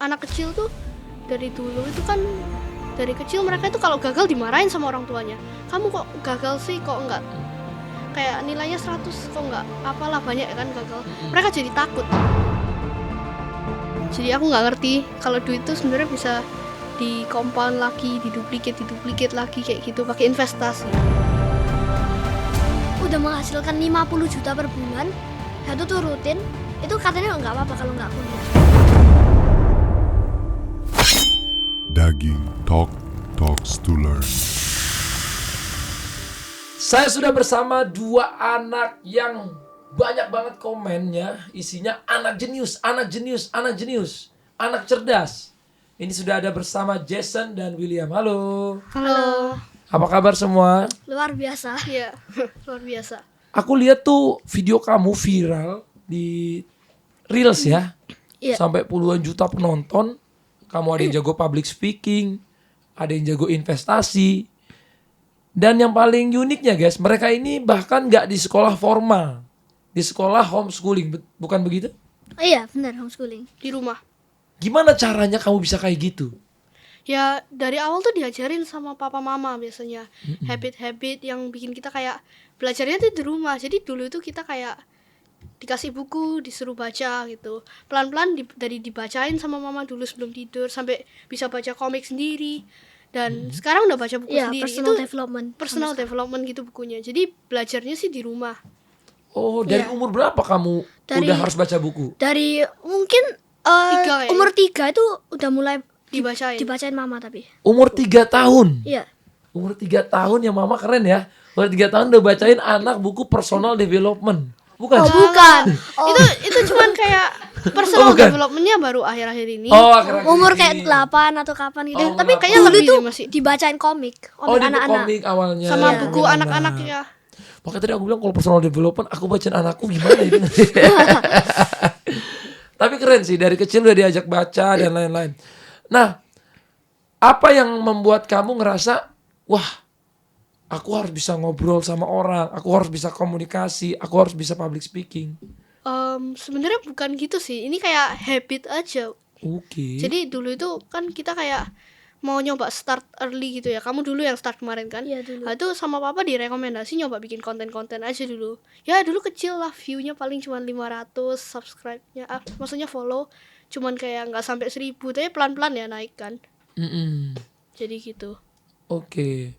anak kecil tuh dari dulu itu kan dari kecil mereka itu kalau gagal dimarahin sama orang tuanya. Kamu kok gagal sih, kok enggak kayak nilainya 100 kok enggak apalah banyak kan gagal. Mereka jadi takut. Jadi aku nggak ngerti kalau duit itu sebenarnya bisa di compound lagi, diduplikat lagi kayak gitu pakai investasi. Udah menghasilkan 50 juta per bulan, satu tuh rutin, itu katanya nggak apa-apa kalau nggak kuliah. Daging Talks to Learn. Saya sudah bersama dua anak yang banyak banget komennya, isinya anak jenius, anak cerdas. Ini sudah ada bersama Jason dan William. Halo. Halo. Apa kabar semua? Luar biasa. Iya, luar biasa. Aku lihat tuh video kamu viral di Reels ya. Iya. Sampai puluhan juta penonton. Kamu ada yang jago public speaking, ada yang jago investasi. Dan yang paling uniknya guys, mereka ini bahkan nggak di sekolah formal, di sekolah homeschooling, bukan begitu? Oh iya, benar, homeschooling. Di rumah. Gimana caranya kamu bisa kayak gitu? Ya dari awal tuh diajarin sama papa mama biasanya. Habit-habit yang bikin kita kayak belajarnya tuh di rumah. Jadi dulu itu kita kayak dikasih buku, disuruh baca gitu. Pelan-pelan dari dibacain sama mama dulu sebelum tidur sampai bisa baca komik sendiri. Dan sekarang udah baca buku Iya, sendiri. personal Itu development. personal development gitu bukunya. Jadi belajarnya sih di rumah. Oh, dari Iya. umur berapa kamu Dari- udah harus baca buku? Dari mungkin 3 kayaknya. umur 3 itu udah mulai Dibacain. mama tapi. Umur 3 tahun. Iya. Umur 3 tahun ya mama keren ya. Umur 3 tahun udah bacain anak buku personal development. Bukan? Oh, bukan. Oh, Itu cuman kayak personal bukan. developmentnya baru akhir-akhir ini. Oh, akhir-akhir umur ini. kayak 8 atau kapan gitu. Oh, Tapi umur kayaknya delapan. dulu Lebih tuh sih masih. dibacain komik Oh, di anak-anak. komik awalnya. Sama Iya. buku anak-anak ya. Makanya tadi aku bilang kalau personal development aku bacain anakku gimana itu. Tapi keren sih, dari kecil udah diajak baca dan lain-lain. Nah, apa yang membuat kamu ngerasa, wah, aku harus bisa ngobrol sama orang, aku harus bisa komunikasi, aku harus bisa public speaking. Sebenarnya bukan gitu sih. Ini kayak habit aja. Oke. Jadi dulu itu kan kita kayak mau nyoba start early gitu ya. Kamu dulu yang start kemarin kan? Iya, dulu. Nah, itu sama papa direkomendasi nyoba bikin konten-konten aja dulu. Ya dulu kecil lah, view-nya paling cuma 500, subscribe-nya maksudnya follow cuman kayak nggak sampai 1000, tapi pelan-pelan ya naik kan. Mm-mm. Jadi gitu. Oke.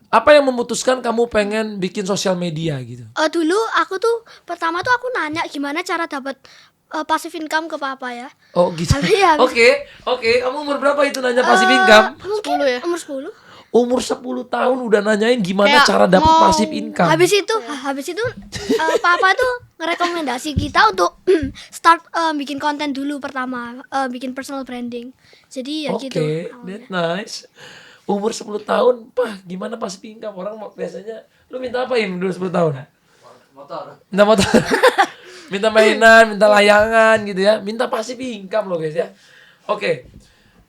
Apa yang memutuskan kamu pengen bikin sosial media gitu? Dulu aku tuh pertama tuh aku nanya gimana cara dapat passive income ke papa ya. Oh gitu. Iya. Oke. Kamu umur berapa itu nanya passive income? Mungkin 10 ya? umur 10. Umur 10 tahun udah nanyain gimana Kayak cara dapat mau- passive income. Habis itu papa tuh ngerekomendasi kita untuk start bikin konten dulu pertama, bikin personal branding. Jadi ya Oke, gitu. that's nice. Umur 10 tahun, gimana passive income? Orang biasanya, lu minta apa Im dulu 10 tahun? Minta motor. Minta mainan, minta layangan gitu ya. Minta passive income loh guys ya. Oke.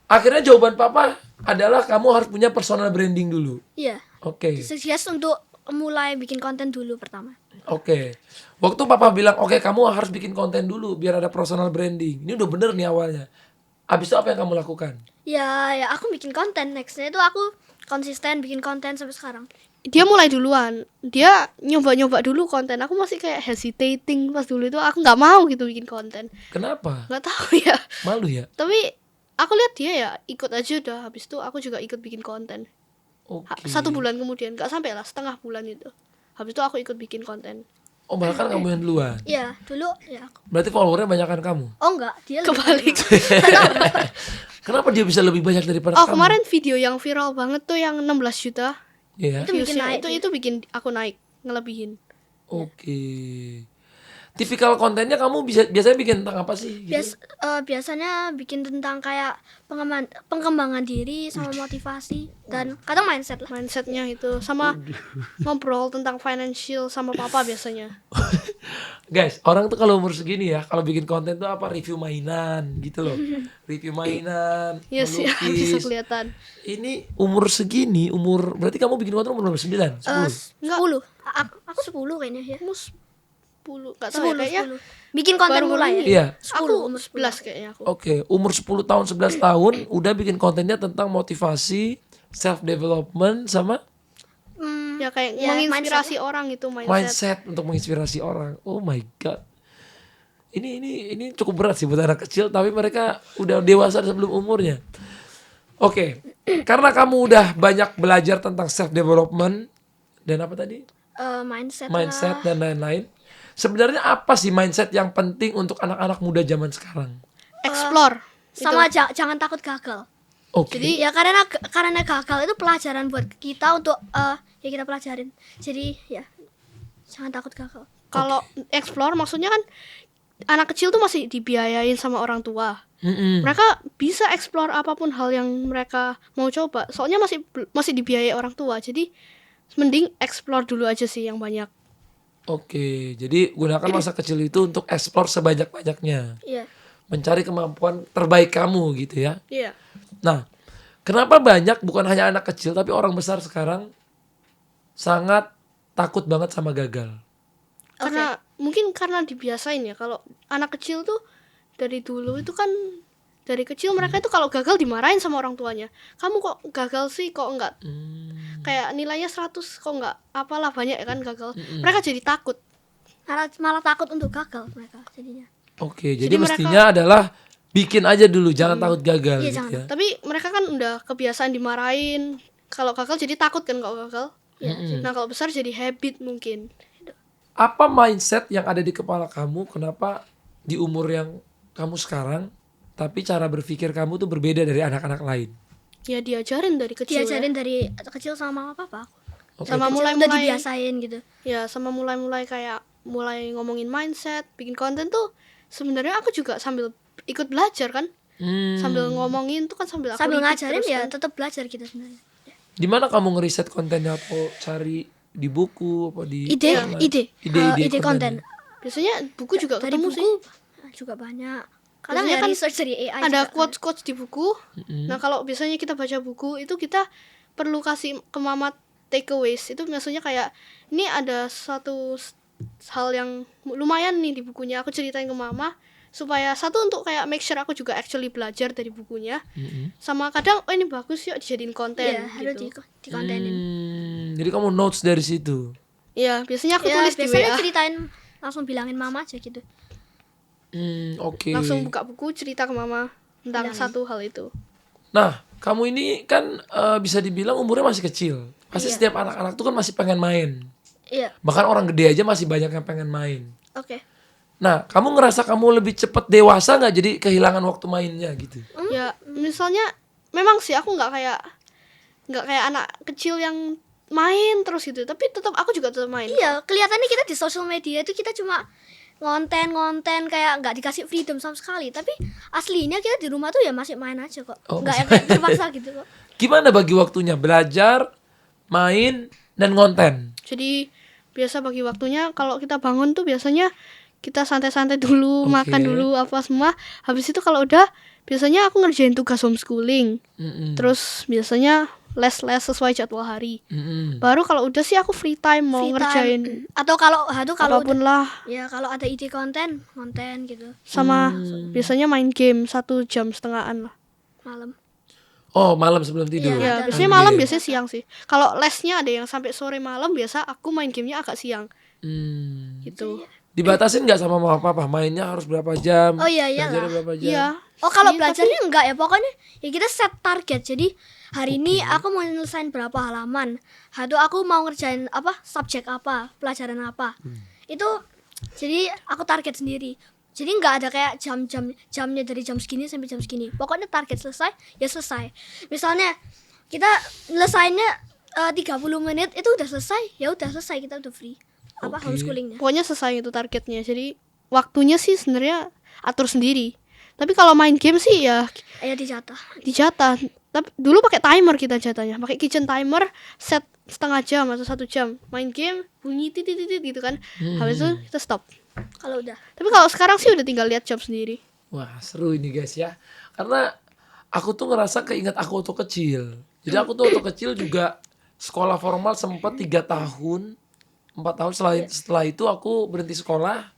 Akhirnya jawaban papa adalah kamu harus punya personal branding dulu. Iya. Oke. Suggest untuk mulai bikin konten dulu pertama. Oke. Waktu papa bilang, oke kamu harus bikin konten dulu biar ada personal branding. Ini udah bener nih awalnya. Abis itu apa yang kamu lakukan? Ya aku bikin konten. Nextnya itu aku konsisten bikin konten sampai sekarang. Dia mulai duluan. Dia nyoba-nyoba dulu konten. Aku masih kayak hesitating pas dulu itu. Aku nggak mau gitu bikin konten. Kenapa? Nggak tahu ya. Malu ya? Tapi aku lihat dia ya ikut aja udah. Habis itu aku juga ikut bikin konten. Oke. 1 bulan kemudian, nggak sampai lah, setengah bulan itu. Habis itu aku ikut bikin konten. Oh bahkan kamu yang duluan. Iya, dulu ya aku. Berarti followernya banyakan kamu. Oh enggak, dia lebih Kebalik. Kenapa dia bisa lebih banyak daripada Oh kamu? kemarin video yang viral banget tuh yang 16 juta Iya. Itu bikin viewsnya. naik. Itu bikin aku naik, ngelebihin. Oke. Tipikal kontennya kamu biasanya bikin tentang apa sih? Gitu? biasanya bikin tentang kayak pengembangan diri sama motivasi dan kadang mindset lah. Mindsetnya itu sama ngobrol tentang financial sama papa biasanya. Guys, orang tuh kalau umur segini ya, kalau bikin konten tuh apa review mainan gitu loh. Review mainan, Iya sih, bisa melukis. kelihatan. Ini umur segini, berarti kamu bikin konten umur berapa? 9? 10? 10. Aku 10 kayaknya ya. Mus 10, enggak tahu ya, 10, kayaknya 10. Bikin konten baru mulai. ini. Iya. 10, Aku umur 11 kayaknya aku. Oke, umur 10 tahun 11 tahun udah bikin kontennya tentang motivasi, self development sama Ya kayak Ya, menginspirasi orang itu mindset. mindset untuk menginspirasi orang. Oh my god. Ini cukup berat sih buat anak kecil tapi mereka udah dewasa sebelum umurnya. Oke. Karena kamu udah banyak belajar tentang self development dan apa tadi? Mindset, Mindset lah. dan lain-lain. Sebenarnya apa sih mindset yang penting untuk anak-anak muda zaman sekarang? Explore. Sama jangan takut gagal. Oke. Jadi ya karena gagal itu pelajaran buat kita untuk ya kita pelajarin. Jadi ya jangan takut gagal. Kalau explore maksudnya kan anak kecil tuh masih dibiayain sama orang tua. Mm-mm. Mereka bisa explore apapun hal yang mereka mau coba. Soalnya masih dibiayai orang tua. Jadi mending explore dulu aja sih yang banyak. Oke, jadi gunakan masa kecil itu untuk explore sebanyak-banyaknya. Iya. Mencari kemampuan terbaik kamu gitu ya. Iya. Nah, kenapa banyak bukan hanya anak kecil tapi orang besar sekarang sangat takut banget sama gagal? Karena mungkin karena dibiasain ya, kalau anak kecil tuh dari dulu itu kan dari kecil mereka itu kalau gagal dimarahin sama orang tuanya. Kamu kok gagal sih, kok enggak kayak nilainya 100 kok enggak apalah, banyak kan gagal. Mereka jadi takut. Malah takut untuk gagal mereka jadinya. Oke, jadi Jadi mereka- mestinya adalah bikin aja dulu, jangan takut gagal Iya, gitu jangan. ya. Tapi mereka kan udah kebiasaan dimarahin. Kalau gagal jadi takut kan kalau gagal. Nah, kalau besar jadi habit mungkin. Apa mindset yang ada di kepala kamu? Kenapa di umur yang kamu sekarang tapi cara berpikir kamu tuh berbeda dari anak-anak lain? Ya diajarin dari kecil. Diajarin ya. dari kecil sama mama papa aku. Oke. Sama Kecil udah mulai-mulai dibiasain gitu. ya sama mulai-mulai kayak mulai ngomongin mindset, bikin konten tuh sebenarnya aku juga sambil ikut belajar kan. Sambil ngomongin tuh kan sambil aku Sambil repeat ngajarin terus ya kan. tetap belajar kita sebenarnya. Di mana kamu ngeriset kontennya atau cari di buku apa di Ide online? ide konten. Biasanya buku juga Dari ketemu buku sih. juga banyak. Kadang Biasanya ya kan research dari AI Ada juga. quotes-quotes di buku. Nah, kalau biasanya kita baca buku itu kita perlu kasih ke mama takeaways. Itu maksudnya kayak ini ada satu hal yang lumayan nih di bukunya, aku ceritain ke mama supaya satu untuk kayak make sure aku juga actually belajar dari bukunya. Sama kadang oh ini bagus yuk dijadiin konten Iya, harus gitu. dikontenin. Jadi kamu notes dari situ. Iya, biasanya aku Ya, tulis di biasanya WA. ceritain langsung bilangin mama aja gitu. Oke. Langsung buka buku cerita ke mama tentang satu hal itu. Nah, kamu ini kan bisa dibilang umurnya masih kecil. Pasti setiap anak-anak tuh kan masih pengen main. Iya. Bahkan orang gede aja masih banyak yang pengen main. Oke. Nah, kamu ngerasa kamu lebih cepet dewasa nggak jadi kehilangan waktu mainnya gitu? Ya, misalnya memang sih aku nggak kayak anak kecil yang main terus gitu, tapi tetap aku juga tetap main. Iya, kelihatannya kita di sosial media itu kita cuma ngonten kayak nggak dikasih freedom sama sekali. Tapi aslinya kita di rumah tuh ya masih main aja kok. Oh, Nggak masih yang kayak terpaksa gitu kok. Gimana bagi waktunya? Belajar, main, dan ngonten? Jadi biasa bagi waktunya kalau kita bangun tuh biasanya kita santai-santai dulu, Oke. makan dulu apa semua. Habis itu kalau udah biasanya aku ngerjain tugas homeschooling. Terus biasanya les-les sesuai jadwal hari. Baru kalau udah sih aku free time mau Free ngerjain time. Atau kalau apapun lah. ya kalau ada ide konten gitu Sama biasanya main game 1,5 jam lah. malam. Oh, malam sebelum tidur. Ya, Ada. biasanya malam, biasanya siang sih. Kalau lesnya ada yang sampai sore malam, biasa aku main gamenya agak siang. Gitu. Dibatasin nggak sama mama papa? Mainnya harus berapa jam? Oh, iya, iyalah. Belajarnya berapa jam? Iya. Oh kalau Sih, belajarnya enggak ya, pokoknya ya kita set target. Jadi hari ini aku mau nyelesain berapa halaman. Atau aku mau ngerjain apa, subjek apa, pelajaran apa. Itu jadi aku target sendiri. Jadi nggak ada kayak jamnya dari jam segini sampai jam segini. Pokoknya target selesai ya selesai. Misalnya kita nyelesainnya 30 menit itu udah selesai, ya udah selesai, kita udah free. Apa Oke. homeschoolingnya. Pokoknya selesai itu targetnya. Jadi waktunya sih sebenarnya atur sendiri. Tapi kalau main game sih ya Ya dijatah. dijatah. Tapi dulu pakai timer kita jatahnya. Pakai kitchen timer, set setengah jam atau 1 jam. Main game bunyi titit gitu kan. Habis itu kita stop. Kalau udah. Tapi kalau sekarang sih udah tinggal lihat jam sendiri. Wah, seru ini guys ya. Karena aku tuh ngerasa keinget aku waktu kecil. Jadi aku tuh waktu kecil juga sekolah formal sempat 3 tahun 4 tahun setelah itu aku berhenti sekolah.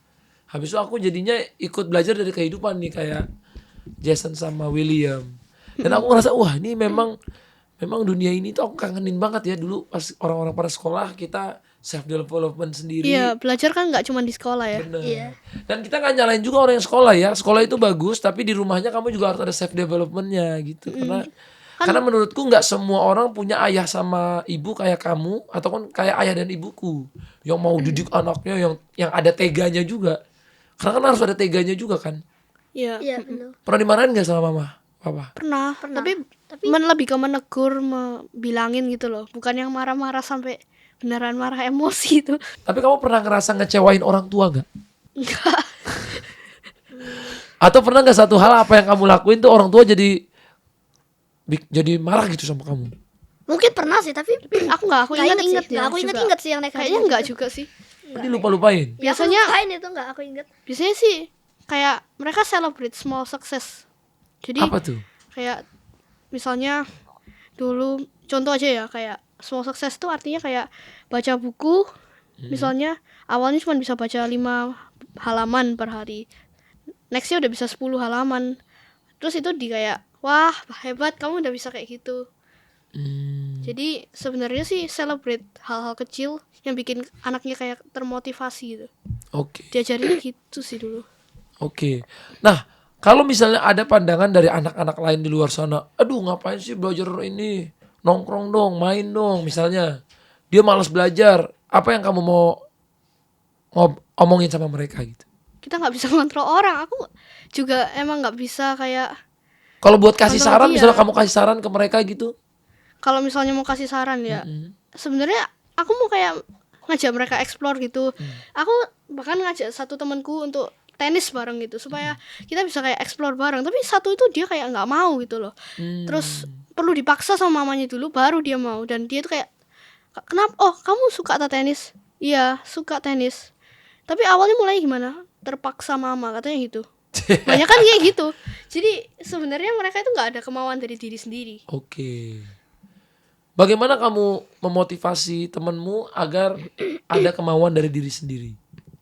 Habis itu aku jadinya ikut belajar dari kehidupan nih kayak Jason sama William. Dan aku ngerasa wah ini memang dunia ini tuh aku kangenin banget ya dulu pas orang-orang pada sekolah kita self development sendiri. Iya, belajar kan nggak cuma di sekolah ya. Bener. Iya. Dan kita nggak nyalain juga orang yang sekolah ya. Sekolah itu bagus, tapi di rumahnya kamu juga harus ada self developmentnya gitu. Karena menurutku nggak semua orang punya ayah sama ibu kayak kamu, ataupun kayak ayah dan ibuku yang mau didik anaknya yang ada teganya juga. Karena kan harus ada teganya juga kan. Iya. Iya, benar. Pernah dimarahin nggak sama mama, papa? Pernah. Tapi lebih ke menegur, bilangin gitu loh. Bukan yang marah-marah sampai beneran marah emosi itu. Tapi kamu pernah ngerasa ngecewain orang tua nggak? Enggak. Atau pernah nggak satu hal apa yang kamu lakuin tuh orang tua jadi marah gitu sama kamu? Mungkin pernah sih, tapi Aku inget-inget sih. ya. Aku juga. inget sih yang negatif. Kayaknya enggak juga sih. Tadi lupa-lupain. Biasanya itu enggak aku inget. biasanya sih kayak mereka celebrate small success. Jadi Apa tuh? kayak misalnya dulu contoh aja ya, kayak small success tuh artinya kayak baca buku. Misalnya awalnya cuma bisa baca 5 halaman per hari. Nextnya udah bisa 10 halaman. Terus itu kayak wah hebat kamu udah bisa kayak gitu. Jadi sebenarnya sih celebrate hal-hal kecil yang bikin anaknya kayak termotivasi gitu. Oke. Diajarin gitu sih dulu. Oke. Nah, kalau misalnya ada pandangan dari anak-anak lain di luar sana, aduh ngapain sih belajar ini? Nongkrong dong, main dong misalnya. Dia malas belajar. Apa yang kamu mau omongin sama mereka gitu? Kita nggak bisa ngontrol orang. Aku juga emang nggak bisa kayak Kalau buat kasih Kontrol saran, dia. misalnya kamu kasih saran ke mereka gitu. kalau misalnya mau kasih saran ya, sebenarnya aku mau kayak ngajak mereka explore gitu. Aku bahkan ngajak satu temanku untuk tenis bareng gitu supaya kita bisa kayak explore bareng. Tapi satu itu dia kayak nggak mau gitu loh. Terus perlu dipaksa sama mamanya dulu baru dia mau. Dan dia tuh kayak kenapa? Oh kamu suka tak tenis? Iya suka tenis. Tapi awalnya mulai gimana? Terpaksa mama katanya gitu. Banyak kan kayak gitu. Jadi sebenarnya mereka itu nggak ada kemauan dari diri sendiri. Oke. Bagaimana kamu memotivasi temanmu agar ada kemauan dari diri sendiri?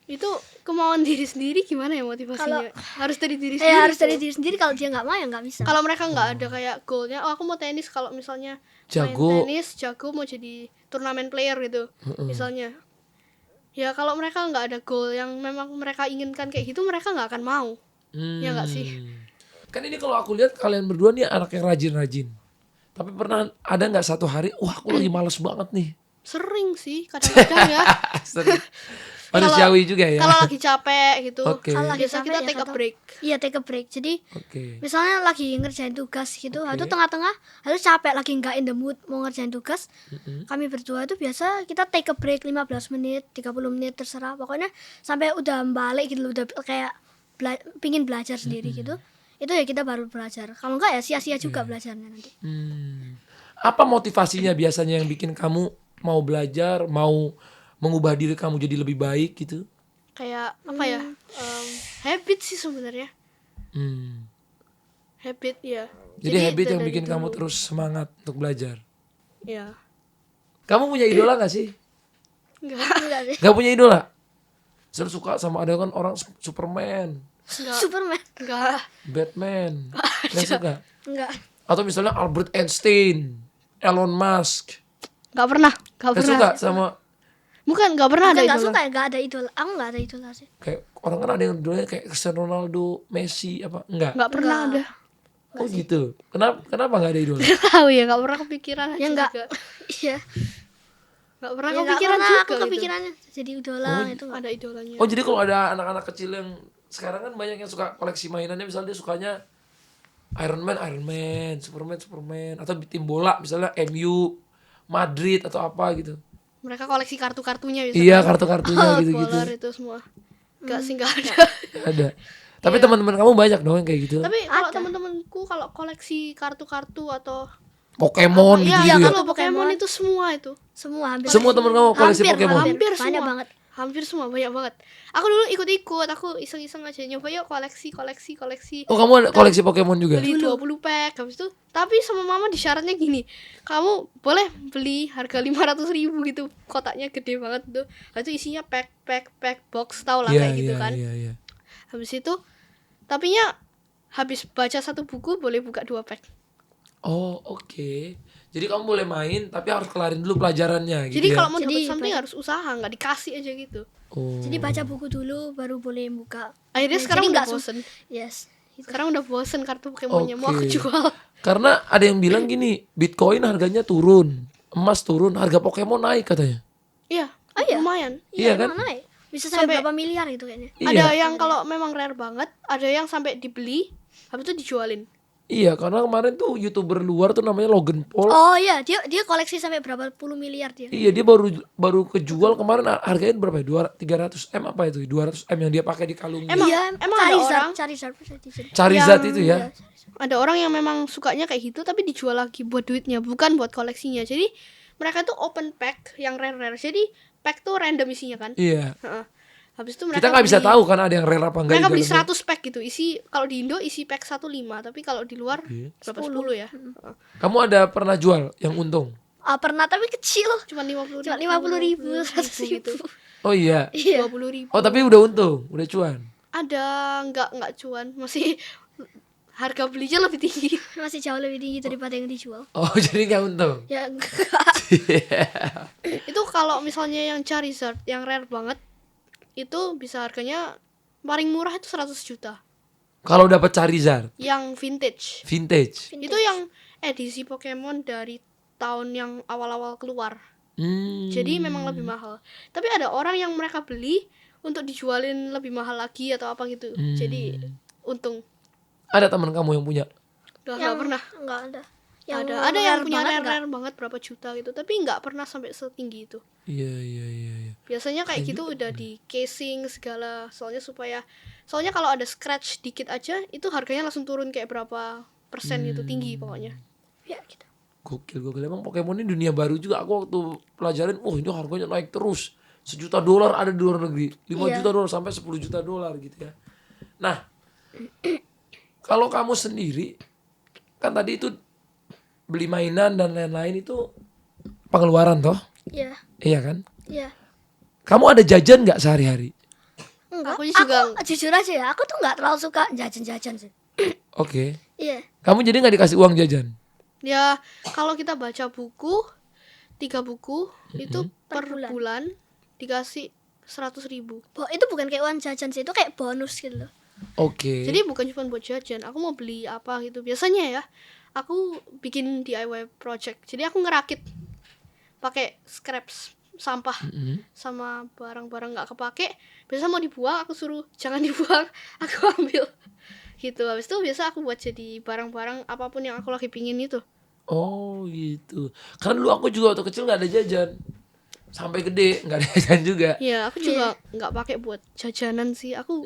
Itu kemauan diri sendiri gimana ya motivasinya? Harus dari diri sendiri. Harus dari diri sendiri. Kalau dia nggak mau ya nggak bisa. Kalau mereka nggak ada kayak goalnya, oh aku mau tenis. Kalau misalnya Jago. main tenis, jago mau jadi turnamen player gitu, misalnya. Ya kalau mereka nggak ada goal yang memang mereka inginkan kayak gitu, mereka nggak akan mau. Ya nggak sih? Kan ini kalau aku lihat kalian berdua nih anak yang rajin-rajin. Tapi pernah ada nggak satu hari, wah aku lagi males banget nih. Sering sih, kadang-kadang ya. Manusiawi juga ya. Kalau lagi capek gitu, Oke. Kalau lagi biasa capek kita ya take a satu. break. Iya, take a break. Jadi Oke. misalnya lagi ngerjain tugas gitu, itu tengah-tengah harus capek lagi nggak in the mood mau ngerjain tugas. Kami berdua itu biasa kita take a break 15 menit, 30 menit terserah. Pokoknya sampai udah balik gitu, udah kayak pingin belajar sendiri gitu. Itu ya kita baru belajar. Kalau enggak ya sia-sia juga belajarnya nanti. Apa motivasinya biasanya yang bikin kamu mau belajar, mau mengubah diri kamu jadi lebih baik gitu? Kayak apa ya? Habit sih sebenarnya. Habit ya. Jadi habit yang dari bikin dulu. kamu terus semangat untuk belajar. Ya. Kamu punya idola gak sih? Enggak sih. Gak punya idola? Saya suka sama ada kan orang Superman, Superman. Enggak. Batman. Gak suka? Enggak. Atau misalnya Albert Einstein, Elon Musk. Gak pernah. Gak Gak pernah. suka sama Bukan gak pernah ada Enggak idola. suka ya, enggak ada idola. Aku enggak ada idola sih. kayak orang kan ada yang idolanya kayak Cristiano Ronaldo, Messi apa? Enggak. Gak pernah ada. Oh gitu. Kenapa gak ada idola? Tahu ya, gak pernah kepikiran aja Ya enggak. juga. Iya. Gak pernah Ya, enggak kepikiran pernah juga aku gitu. kepikirannya jadi idola itu. Ada idolanya. Oh jadi kalau ada anak-anak kecil yang sekarang kan banyak yang suka koleksi mainannya, misalnya dia sukanya Iron Man, Superman, atau tim bola misalnya MU, Madrid atau apa gitu. Mereka koleksi kartu-kartunya biasanya. Iya kartu-kartunya gitu-gitu. Bola itu semua. Gak sih, gak ada. Ada. Tapi teman-teman kamu banyak dong yang kayak gitu. Tapi kalau temen-temenku kalau koleksi kartu-kartu atau Pokemon iya, gitu-gitu ya. kalau Pokemon itu semua itu. Semua hampir. Semua teman kamu koleksi hampir, Pokemon. Hampir banyak semua. banget. hampir semua, banyak banget. Aku dulu ikut-ikut, aku iseng-iseng aja nyoba yuk koleksi. Oh, kamu ada koleksi Pokemon juga? Beli 20 pack habis itu, tapi sama mama di syaratnya gini, kamu boleh beli harga 500.000 gitu, kotaknya gede banget tuh. Habis itu isinya pack box, tau lah kayak gitu kan. Iya. Habis itu tapinya habis baca satu buku boleh buka 2 pack. Oh, oke. Jadi kamu boleh main tapi harus kelarin dulu pelajarannya gitu Jadi ya. kalau mau Jadi dapat something harus usaha, nggak dikasih aja gitu. Oh. Jadi baca buku dulu baru boleh buka. Akhirnya Ya, sekarang jadi udah nggak bosen. Yes. Gitu. Sekarang udah bosen kartu Pokemonnya, mau aku Oke. jual. Karena ada yang bilang gini, Bitcoin harganya turun, emas turun, harga Pokemon naik katanya. Iya, lumayan. Iya kan? Emang naik. Bisa sampai Sampai- berapa miliar gitu kayaknya. Ada Iya. yang kalau memang rare banget, ada yang sampai dibeli, habis itu dijualin. Iya, karena kemarin tuh YouTuber luar tuh namanya Logan Paul. Oh iya, dia koleksi sampai berapa puluh miliar dia. Iya, dia baru kejual kemarin harganya berapa ya? 300 M apa itu? 200 M yang dia pakai di kalungnya. Emang Iya, ada orang, Charizard. Charizard yang- itu ya. ada orang yang memang sukanya kayak gitu tapi dijual lagi buat duitnya, bukan buat koleksinya. Jadi mereka tuh open pack yang rare-rare. Jadi pack tuh random isinya kan. Iya. Heeh. Habis itu mereka Kita nggak bisa beli- tahu kan ada yang rare apa enggak Mereka di beli dalamnya. 100 pack gitu. Isi kalau di Indo isi pack 15, tapi kalau di luar berapa 10 ya. Heeh. Kamu ada pernah jual yang untung? Pernah tapi kecil. Cuma 50 Cuma 50.000, 100.000. Oh iya. Iya. 20.000. Oh, tapi udah untung, udah cuan. Ada nggak cuan, masih harga belinya lebih tinggi. Masih jauh lebih tinggi daripada yang dijual. Oh, jadi nggak untung. Ya enggak. Itu kalau misalnya yang Charizard yang rare banget itu bisa harganya paling murah itu 100 juta. Kalau dapat Charizard Yang vintage. vintage. Itu yang edisi Pokemon dari tahun yang awal-awal keluar. Jadi memang lebih mahal. Tapi ada orang yang mereka beli untuk dijualin lebih mahal lagi atau apa gitu. Jadi untung. Ada teman kamu yang punya? Nggak pernah. Enggak ada. Ada yang punya banget enggak. rare banget berapa juta gitu. Tapi nggak pernah sampai setinggi itu. Iya. Biasanya kayak gitu udah di casing segala. Soalnya kalau ada scratch dikit aja itu harganya langsung turun kayak berapa persen gitu, tinggi pokoknya. Ya gitu. Gokil. Emang Pokemon ini dunia baru juga. Aku waktu pelajarin, ini harganya naik terus. $1 juta ada di luar negeri. 5 Iya. juta dolar sampai 10 juta dolar gitu ya. Nah, kalau kamu sendiri, kan tadi itu beli mainan dan lain-lain itu pengeluaran toh? Iya. Iya kan? Iya. Kamu ada jajan nggak sehari-hari? Enggak. Aku juga- Jujur aja ya, aku tuh enggak terlalu suka jajan-jajan sih. Oke. Iya. Kamu jadi nggak dikasih uang jajan? Ya kalau kita baca buku 3 buku itu per Per bulan dikasih 100.000. Itu bukan kayak uang jajan sih, itu kayak bonus gitu loh. Oke. Jadi bukan cuma buat jajan, aku mau beli apa gitu. Biasanya ya, aku bikin DIY project. Jadi aku ngerakit pakai scraps sampah sama barang-barang nggak kepake. Biasa mau dibuang, aku suruh jangan dibuang, aku ambil. Gitu. Habis itu biasa aku buat jadi barang-barang apapun yang aku lagi pingin itu. Oh gitu. Karena dulu aku juga waktu kecil nggak ada jajan. Sampai gede nggak ada jajan juga. Ya, aku juga nggak pakai buat jajanan sih. Aku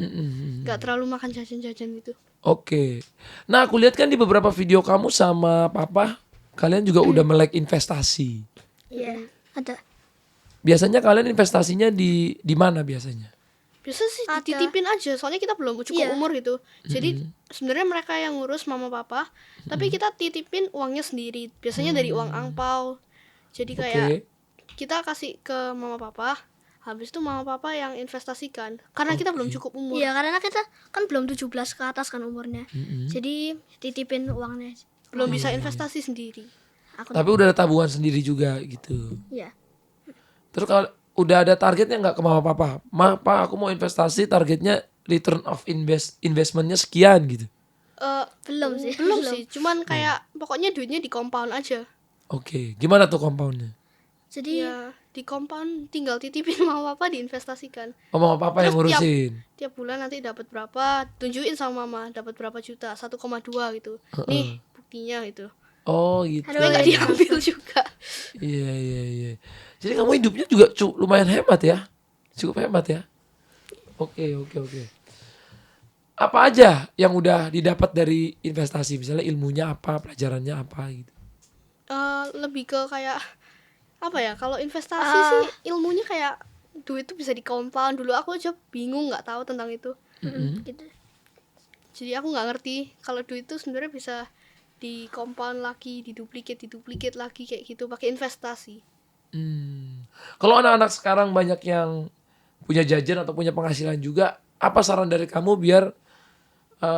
nggak terlalu makan jajan-jajan itu. Oke. Nah aku lihat kan di beberapa video kamu sama papa, kalian juga udah melek investasi. Iya. Ada. Biasanya kalian investasinya di mana biasanya? Biasa sih Ada. dititipin aja, soalnya kita belum cukup Iya. umur gitu. Jadi sebenarnya mereka yang ngurus mama papa, tapi kita titipin uangnya sendiri. Biasanya dari uang angpau. Jadi kayak Oke. kita kasih ke mama papa, habis itu mama papa yang investasikan. Karena kita belum cukup umur. Iya, karena kita kan belum 17 ke atas kan umurnya. Jadi titipin uangnya. Belum bisa investasi sendiri. Aku Tapi udah ada tabungan sendiri juga gitu. Iya. Terus kalau udah ada targetnya nggak ke mama papa? Pak aku mau investasi, targetnya return of investmentnya sekian gitu. Belum sih. Belum sih, cuman kayak pokoknya duitnya di compound aja. Oke. Gimana tuh compoundnya? Jadi Ya, di compound tinggal titipin mama papa diinvestasikan. Oh mama papa yang Terus ngurusin. Tiap bulan nanti dapat berapa, tunjukin sama mama dapat berapa juta, 1,2 gitu. Nih buktinya gitu. Oh gitu. Tapi nggak diambil juga. Iya. Jadi kamu hidupnya juga lumayan hemat ya? Cukup hemat ya? Oke. Apa aja yang udah didapat dari investasi? Misalnya ilmunya apa, pelajarannya apa gitu. Lebih ke kayak apa ya? Kalau investasi sih ilmunya kayak duit itu bisa di compound. Dulu aku aja bingung, nggak tahu tentang itu. Gitu. Jadi aku nggak ngerti kalau duit itu sebenarnya bisa di compound lagi, diduplikat lagi kayak gitu pakai investasi. Kalau anak-anak sekarang banyak yang punya jajan atau punya penghasilan juga, apa saran dari kamu biar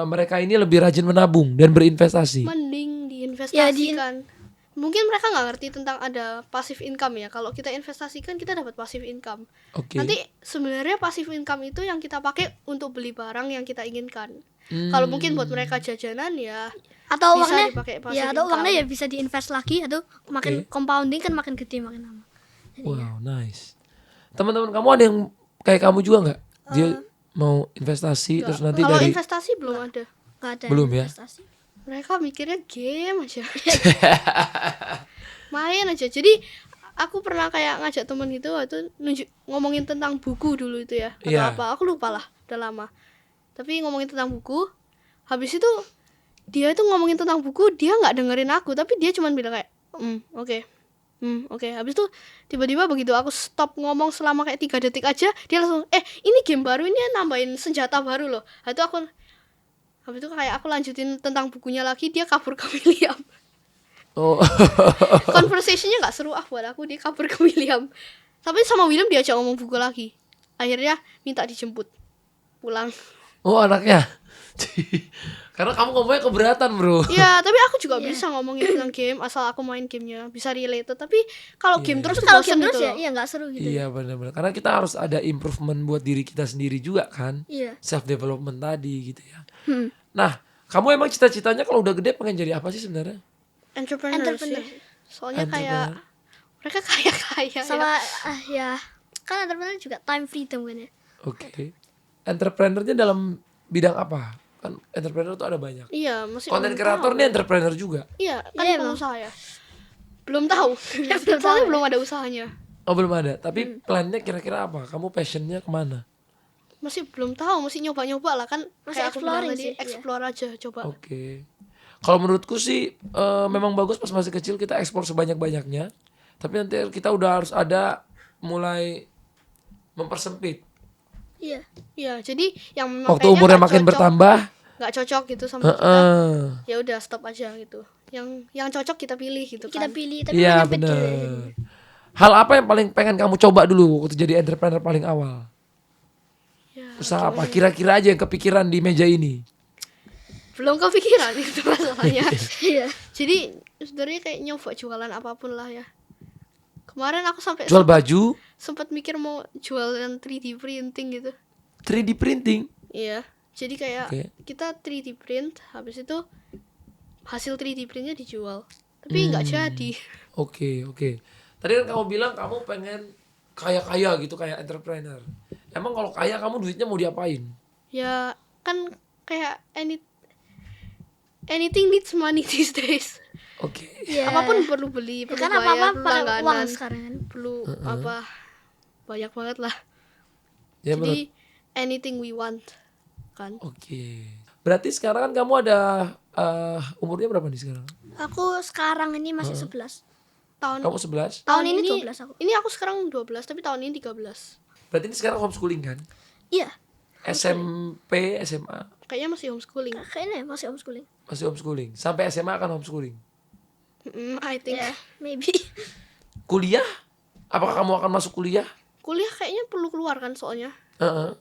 mereka ini lebih rajin menabung dan berinvestasi? Mending diinvestasikan. Mungkin mereka nggak ngerti tentang ada passive income ya. Kalau kita investasikan kita dapat passive income. Oke. Nanti sebenarnya passive income itu yang kita pakai untuk beli barang yang kita inginkan. Kalau mungkin buat mereka jajanan ya Atau bisa uangnya dipakai passive ya, atau uangnya ya income. bisa diinvest lagi, atau makin compounding kan makin gede makin lama. Wow, nice. Teman-teman kamu ada yang kayak kamu juga nggak? Dia mau investasi terus nanti Kalau dari investasi belum ada. Nggak ada Belum ya? investasi. Mereka mikirnya game aja. Main aja. Jadi aku pernah kayak ngajak temen gitu waktu ngomongin tentang buku dulu itu ya. Atau Iya. apa, aku lupa lah, udah lama. Tapi ngomongin tentang buku, habis itu dia itu ngomongin tentang buku, dia nggak dengerin aku, tapi dia cuma bilang kayak oke. Habis itu tiba-tiba begitu aku stop ngomong selama kayak 3 detik aja, dia langsung ini game baru, ini nambahin senjata baru loh. Habis itu kayak aku lanjutin tentang bukunya lagi, dia kabur ke William. Oh. Conversationnya nggak seru buat aku, dia kabur ke William. Tapi sama William diajak ngomong buku lagi. Akhirnya minta dijemput pulang. Oh, anaknya. Karena kamu ngomongnya keberatan, Bro. Ya, tapi aku juga bisa ngomongin tentang game asal aku main gamenya bisa relate. Tapi kalau game terus Kalau bosen game terus gitu ya loh. iya nggak seru gitu. Iya, benar-benar. Karena kita harus ada improvement buat diri kita sendiri juga kan. Iya. Self development tadi gitu ya. Nah, kamu emang cita-citanya kalau udah gede pengen jadi apa sih sebenarnya? Entrepreneur sih. Soalnya kayak mereka kaya-kaya Sama ya. ya kan entrepreneur juga time freedom kan ya. Oke. Entrepreneurnya dalam bidang apa? Kan entrepreneur tuh ada banyak. Iya, masih Konten belum kreator tahu. nih entrepreneur juga. Iya, kan Iya, emang. pengusaha ya. Belum tahu. Soalnya belum ada usahanya. Oh, belum ada. Tapi plannya kira-kira apa? Kamu passionnya kemana? Masih belum tahu, masih nyoba-nyoba lah kan. Masih Kayak aku bilang exploring tadi, sih, iya. explore aja coba. Oke. Kalau menurutku sih memang bagus pas masih kecil kita ekspor sebanyak-banyaknya. Tapi nanti kita udah harus ada mulai mempersempit. Iya. Iya, jadi yang memang Waktu kayaknya umurnya nggak makin cocok- bertambah. nggak cocok gitu sama kita. Heeh. Ya udah stop aja gitu. Yang cocok kita pilih gitu Kita kan. pilih tapi Iya menyempit gitu ya. bener. Hal apa yang paling pengen kamu coba dulu waktu jadi entrepreneur paling awal? Ya, Usaha apa? Kira-kira aja yang kepikiran di meja ini. belum kepikiran itu masalahnya. Iya. Jadi sebenarnya kayak nyoba jualan apapun lah ya. Kemarin aku sampai Jual baju, sempat mikir mau jualan 3D printing gitu. 3D printing. Iya. Jadi kayak Oke. kita 3D print, habis itu hasil 3D printnya dijual. Tapi nggak jadi. Oke. Tadi kan kamu bilang kamu pengen kaya-kaya gitu kayak entrepreneur. Emang kalau kaya kamu duitnya mau diapain? Ya kan kayak anything needs money these days. Oke. Iya. Apapun perlu beli, perlu Kan bayar, apa-apa perlu pakai uang langganan, sekarang kan. perlu apa banyak banget lah. Ya menurut. Jadi anything we want kan. Oke. Berarti sekarang kan kamu ada umurnya berapa nih sekarang? Aku sekarang ini masih 11. Tahun Kamu 11? Tahun ini 12 aku. Ini aku sekarang 12 tapi tahun ini 13. Berarti ini sekarang homeschooling kan? Iya. SMP, SMA Kayaknya masih homeschooling. Kayaknya masih homeschooling. masih homeschooling. Sampai SMA akan homeschooling. I think. Ya, maybe. Kuliah? Apakah kamu akan masuk kuliah? Kuliah kayaknya perlu keluar kan soalnya. Heeh.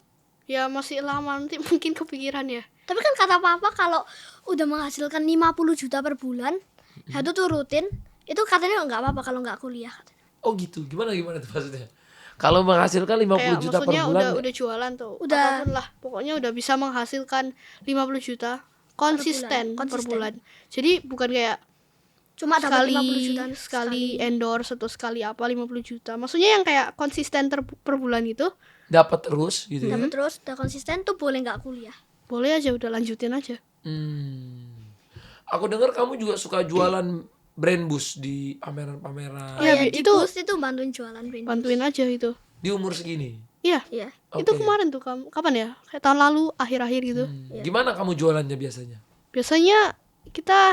Ya masih lama nanti mungkin kepikiran ya. Tapi kan kata papa kalau udah menghasilkan 50 juta per bulan, itu tuh rutin, itu katanya nggak apa-apa kalau nggak kuliah. Katanya. Oh gitu. Gimana tuh maksudnya? Kalau menghasilkan 50 Kayak juta per maksudnya bulan. udah jualan tuh. Udah. Apapun lah. Pokoknya udah bisa menghasilkan 50 juta konsisten per Konsisten. bulan. Jadi bukan kayak Cuma dapat sekali 50 juta sekali endorse atau sekali apa 50 juta. Maksudnya yang kayak konsisten per bulan gitu. Dapat terus gitu ya. dapat terus, udah konsisten tuh boleh nggak kuliah. Boleh aja udah lanjutin aja. Aku dengar kamu juga suka jualan brand bus di pameran-pameran. Iya, Ya, di itu- bus itu bantuin jualan brand. Bantuin aja itu. Di umur segini. Iya. Iya. Itu Oke. kemarin tuh kapan ya? Kayak tahun lalu akhir-akhir gitu. Gimana kamu jualannya biasanya? Biasanya kita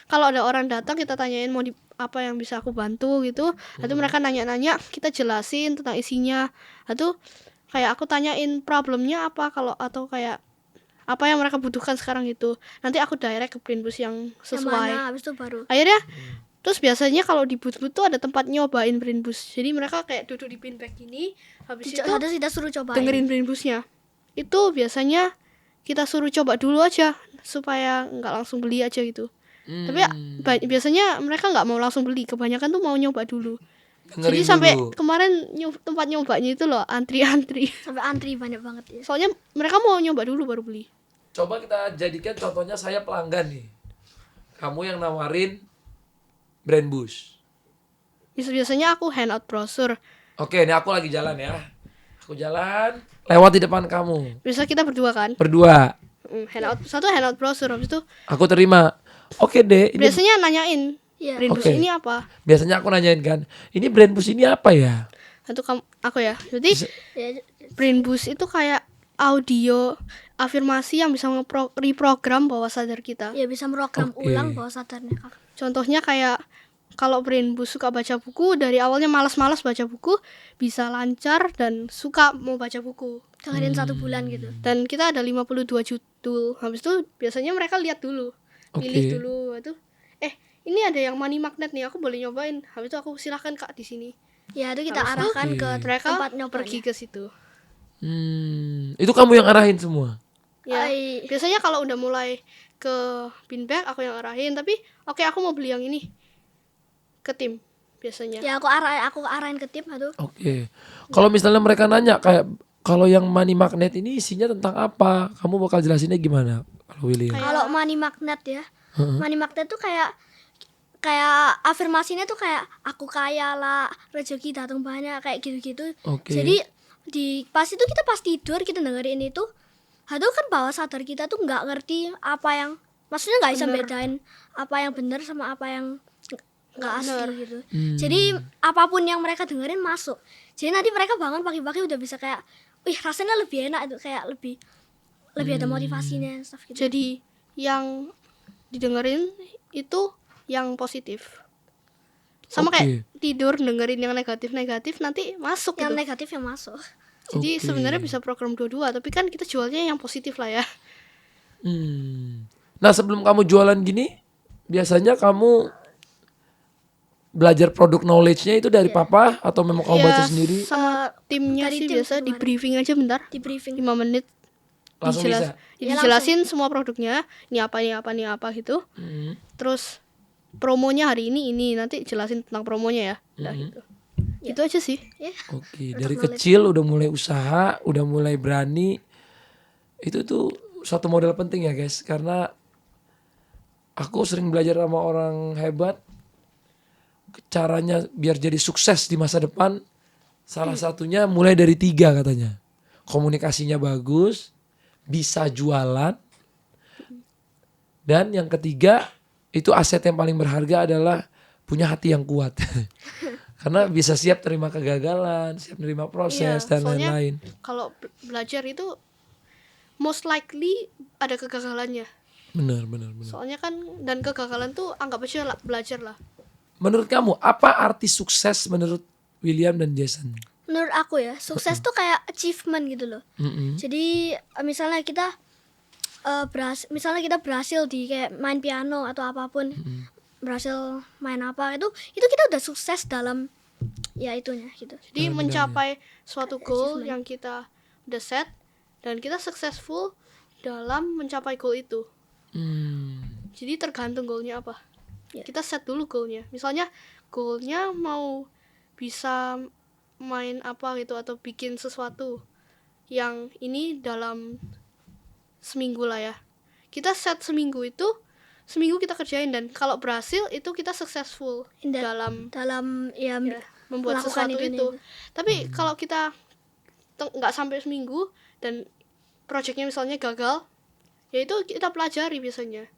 kalau ada orang datang kita tanyain mau apa yang bisa aku bantu gitu. Atau mereka nanya-nanya, kita jelasin tentang isinya. Atau kayak aku tanyain problemnya apa atau kayak apa yang mereka butuhkan sekarang itu. Nanti aku direct ke Brain Boost yang Yang sesuai. mana habis itu baru. Akhirnya terus biasanya kalau di booth-booth tuh ada tempat nyobain Brain Boost. Jadi mereka kayak duduk di beanbag gini, habis itu Harus kita suruh cobain. dengerin Brain Boost-nya. Itu biasanya kita suruh coba dulu aja supaya nggak langsung beli aja gitu. Tapi biasanya mereka nggak mau langsung beli, kebanyakan tuh mau nyoba dulu. Dengerin Jadi sampai dulu. kemarin tempat nyobanya itu loh antri-antri. Sampai antri banyak banget ya. Soalnya mereka mau nyoba dulu baru beli. Coba kita jadikan contohnya saya pelanggan nih. Kamu yang nawarin Brain Boost. Biasanya aku handout brosur. Oke, ini aku lagi jalan ya. Aku jalan, lewat di depan kamu. Biasa kita berdua kan. Berdua. Handout brosur, habis itu Aku terima. Oke deh, ini biasanya nanyain Iya. Brain Boost Oke. ini apa. biasanya aku nanyain kan, ini Brain Boost ini apa ya? Satu aku ya. Jadi Ya, Brain Boost itu kayak audio afirmasi yang bisa reprogram bawah sadar kita. ya bisa merogram Oke. ulang bawah sadarnya. Contohnya kayak kalau Brain Boost suka baca buku, dari awalnya malas-malas baca buku, bisa lancar dan suka mau baca buku. Dengerin 1 bulan gitu. Dan kita ada 52 judul. Habis itu biasanya mereka lihat dulu. Pilih Oke. dulu. Itu ini ada yang money magnet nih, aku boleh nyobain. Habis itu aku silahkan Kak di sini. Ya itu kita Habis itu, arahkan ke Mereka tempat nyobanya. pergi ke situ. Itu kamu yang arahin semua. Ya, Ai. biasanya kalau udah mulai ke beanbag aku yang arahin, tapi oke aku mau beli yang ini ke tim biasanya. Ya aku arahin ke tim aduh. Oke. Kalau misalnya mereka nanya kayak kalau yang money magnet ini isinya tentang apa? Kamu bakal jelasinnya gimana? Kalau William. Kalau money magnet ya. Money magnet tuh kayak afirmasinya tuh kayak aku kaya lah, rezeki datang banyak kayak gitu-gitu. Oke. Jadi pas itu kita pas tidur kita dengerin itu, aduh kan bawah sadar kita tuh nggak ngerti apa yang, maksudnya nggak bisa bedain apa yang benar sama apa yang nggak asli gitu. Jadi apapun yang mereka dengerin masuk. Jadi nanti mereka bangun pagi-pagi udah bisa kayak, wih rasanya lebih enak itu, kayak lebih ada motivasinya stuff gitu. Jadi yang didengerin itu yang positif. Sama Oke. kayak tidur dengerin yang negatif-negatif nanti masuk Yang gitu. negatif yang masuk. Jadi Oke. sebenarnya bisa program dua-dua, tapi kan kita jualnya yang positif lah ya. Nah, sebelum kamu jualan gini, biasanya kamu belajar produk knowledge-nya itu dari papa atau memang kamu baca sendiri? Sama timnya dari sih tim biasa di kemarin. briefing aja bentar. Di briefing. 5 menit. Langsung bisa? Ya, Dijelasin semua produknya, ini apa gitu. Terus promonya hari ini, nanti jelasin tentang promonya ya. Udah gitu. Itu aja sih. Ya. Oke, dari kecil udah mulai usaha, udah mulai berani. Itu tuh suatu modal penting ya guys, karena aku sering belajar sama orang hebat, caranya biar jadi sukses di masa depan, salah satunya mulai dari 3 katanya. Komunikasinya bagus, bisa jualan, dan yang ketiga, itu aset yang paling berharga adalah punya hati yang kuat. Karena bisa siap terima kegagalan, siap terima proses, Iya, dan soalnya lain-lain. Kalau belajar itu most likely ada kegagalannya. Benar. Soalnya kan dan kegagalan tuh anggap aja belajar lah. Menurut kamu, apa arti sukses menurut William dan Jason? Menurut aku ya, sukses tuh kayak achievement gitu loh. Jadi misalnya kita berhasil di kayak main piano atau apapun, berhasil main apa itu kita udah sukses dalam ya itunya gitu. Jadi mencapai suatu goal yang kita udah set dan kita successful dalam mencapai goal itu. Jadi tergantung goalnya apa. Kita set dulu goalnya. Misalnya goalnya mau bisa main apa gitu atau bikin sesuatu yang ini dalam seminggu lah ya. Kita set seminggu kita kerjain, dan kalau berhasil itu kita successful dalam ya membuat melakukan sesuatu itu. itu. Tapi kalau kita nggak sampai seminggu dan proyeknya misalnya gagal, ya itu kita pelajari biasanya.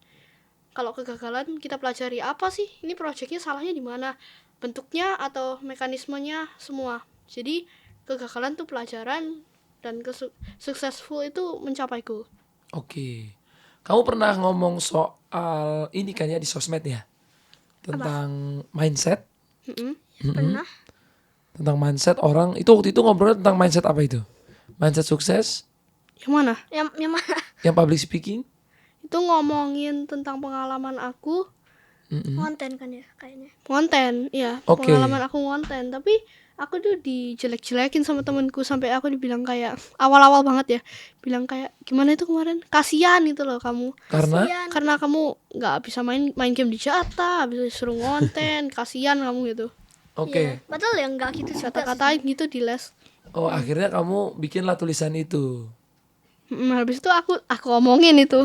Kalau kegagalan kita pelajari apa sih ini proyeknya salahnya di mana, bentuknya atau mekanismenya semua. Jadi kegagalan tuh pelajaran dan successful itu mencapai goal. Oke. Kamu pernah ngomong soal ini kan ya di sosmed ya? tentang mindset. Mm-mm. Pernah. Tentang mindset orang. Itu waktu itu ngobrolnya tentang mindset apa itu? Mindset sukses, Yang mana? Yang mana? yang public speaking. Itu ngomongin tentang pengalaman aku Konten kan ya kayaknya. ngonten, ya. Oke. Pengalaman aku ngonten, tapi aku tuh dijelek-jelekin sama temanku sampai aku dibilang kayak awal-awal banget ya, bilang kayak gimana itu kemarin, kasihan itu loh kamu, Karena Kasian. karena kamu nggak bisa main game di Jata, bisa disuruh ngonten, kasihan kamu gitu, oke. Iya. Padahal ya enggak gitu juga. kata-katain gitu di les. Oh, akhirnya kamu bikinlah tulisan itu. Habis itu aku omongin itu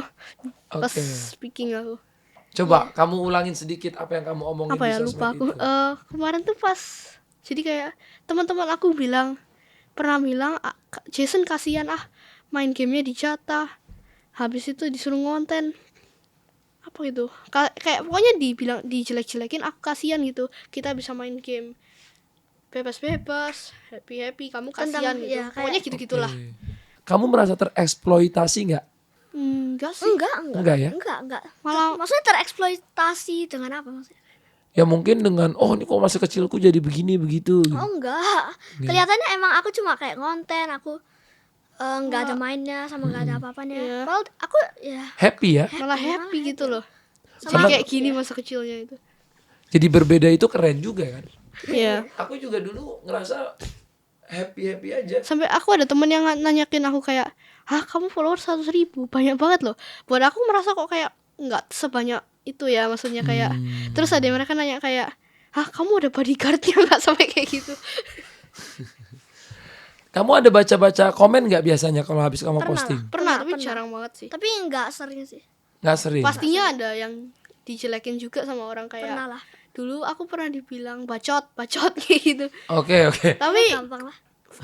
pas Oke. speaking aku. Coba kamu ulangin sedikit apa yang kamu omongin Apa di ya, sosmed lupa aku. itu. Kemarin tuh pas, jadi kayak teman-teman aku pernah bilang, Jason kasihan main gamenya di Jata, habis itu disuruh ngonten apa gitu, kayak pokoknya dijelek-jelekin, aku kasihan gitu, kita bisa main game bebas-bebas, happy kamu Tentang- kasihan gitu, ya, kayak- pokoknya gitu-gitulah. Oke. Kamu merasa tereksploitasi nggak? Enggak sih, Enggak ya? Enggak. Malah- Maksudnya tereksploitasi dengan apa maksudnya? Ya mungkin dengan ini kok masa kecilku jadi begini begitu. Gitu. Oh enggak. Kelihatannya emang aku cuma kayak ngonten, aku enggak ada mainnya sama enggak ada apa-apanya. Iya. Padahal aku ya Happy ya. malah happy gitu loh, Sama- jadi kayak gini masa kecilnya itu. Jadi berbeda itu keren juga kan. Iya. Aku juga dulu ngerasa happy aja. Sampai aku ada temen yang nanyakin aku kayak, kamu follower 100.000, banyak banget loh. Buat aku merasa kok kayak nggak sebanyak itu ya, maksudnya kayak. Terus ada yang mereka nanya kayak, kamu ada bodyguardnya nggak, sampai kayak gitu. Kamu ada baca-baca komen nggak biasanya kalau habis kamu Pernah posting? lah. Pernah, tapi Pernah. jarang banget sih. tapi enggak sering sih. Nggak sering. Pastinya ada yang dijelekin juga sama orang kayak. Pernah lah. Dulu aku pernah dibilang bacot kayak gitu. Oke. Tapi Gampang lah.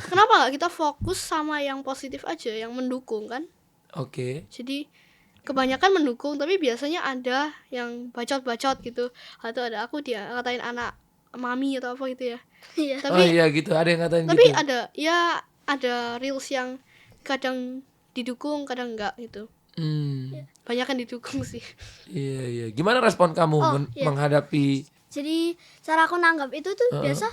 kenapa nggak kita fokus sama yang positif aja, yang mendukung kan? Oke. Jadi kebanyakan mendukung, tapi biasanya ada yang bacot gitu, atau ada aku dia ngatain anak mami atau apa gitu ya. Iya. Oh Tapi iya gitu, ada yang ngatain tapi gitu. ada reels yang kadang didukung kadang enggak gitu. Banyak kan didukung sih. Iya. Gimana respon kamu Iya. menghadapi? Jadi cara aku nanggap itu tuh biasa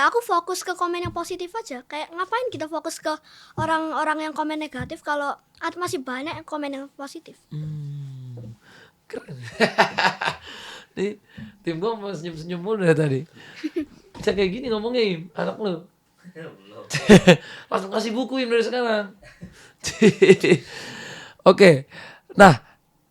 aku fokus ke komen yang positif aja. Kayak ngapain kita fokus ke orang-orang yang komen negatif kalau masih banyak yang komen yang positif. Keren. Nih, tim gue mau senyum-senyum mulu dari tadi. Bisa kayak gini ngomongnya Im, anak lu. Langsung kasih buku Im dari sekarang. Oke. Nah,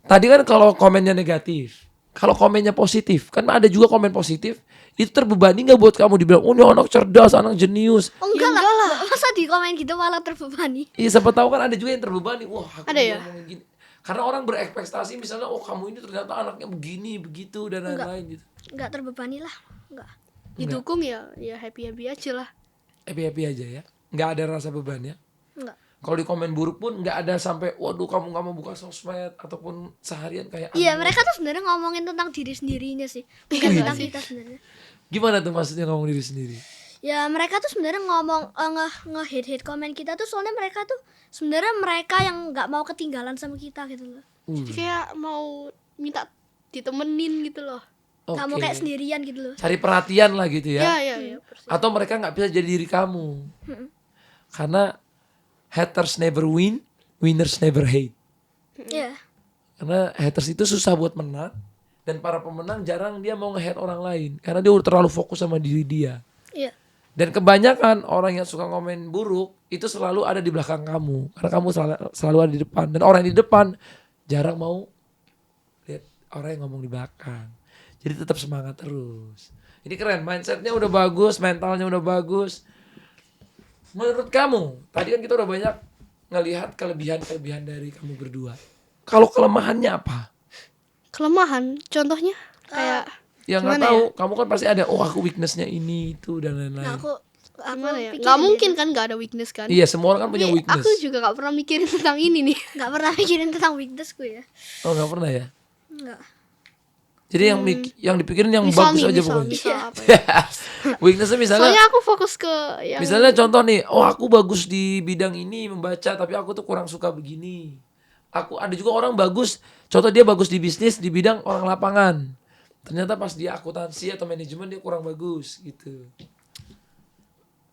tadi kan kalau komennya negatif. Kalau komennya positif, kan ada juga komen positif. Itu terbebani nggak buat kamu dibilang, ini anak cerdas, anak jenius. Oh enggak lah. Masa di komen gitu malah terbebani. Iya, siapa tahu kan ada juga yang terbebani. Wah, aku Ada ya? ngomongin gini. Karena orang berekspektasi misalnya, kamu ini ternyata anaknya begini, begitu dan lain-lain gitu. Enggak terbebani lah. Enggak. Didukung ya happy aja lah. Happy aja ya. Nggak ada rasa beban ya. Enggak. Kalau di komen buruk pun nggak ada sampai, waduh kamu nggak mau buka sosmed ataupun seharian kayak. Iya, aduh. mereka tuh sebenarnya ngomongin tentang diri sendirinya sih. Bukan Iya tentang sih. kita sebenarnya. Gimana tuh maksudnya ngomong diri sendiri? Ya mereka tuh sebenarnya ngomong nge-hate komen kita tuh soalnya mereka tuh sebenarnya mereka yang nggak mau ketinggalan sama kita gitu loh. Jadi kayak mau minta ditemenin gitu loh. Nggak mau Oke. kayak sendirian gitu loh. Cari perhatian lah gitu ya. Iya. Atau mereka nggak bisa jadi diri kamu. Karena haters never win, winners never hate. Iya. Karena haters itu susah buat menang. Dan para pemenang jarang dia mau nge-hate orang lain. Karena dia udah terlalu fokus sama diri dia. Iya. Dan kebanyakan orang yang suka komen buruk itu selalu ada di belakang kamu. Karena kamu selalu ada di depan. Dan orang yang di depan jarang mau lihat orang yang ngomong di belakang. Jadi tetap semangat terus. Ini keren, mindsetnya udah bagus, mentalnya udah bagus. Menurut kamu, tadi kan kita udah banyak ngelihat kelebihan-kelebihan dari kamu berdua. Kalau kelemahannya apa? Kelemahan contohnya kayak Ya nggak gimana tahu, kamu kan pasti ada, aku weaknessnya ini, itu dan lain-lain. Nah, aku gimana ya? pikirin Nggak deh. mungkin kan nggak ada weakness kan? Iya, semua orang kan punya Tapi weakness. aku juga nggak pernah mikirin tentang ini nih. Nggak pernah mikirin tentang weaknessku ya. Oh nggak pernah ya? Nggak. Jadi yang dipikirin yang Misal bagus nih, aja misal pokoknya. apa ya? Weaknessnya misalnya, Soalnya aku fokus ke yang misalnya contoh nih, aku bagus di bidang ini membaca, tapi aku tuh kurang suka begini. Aku ada juga orang bagus, contoh dia bagus di bisnis di bidang orang lapangan, ternyata pas dia akuntansi atau manajemen dia kurang bagus gitu.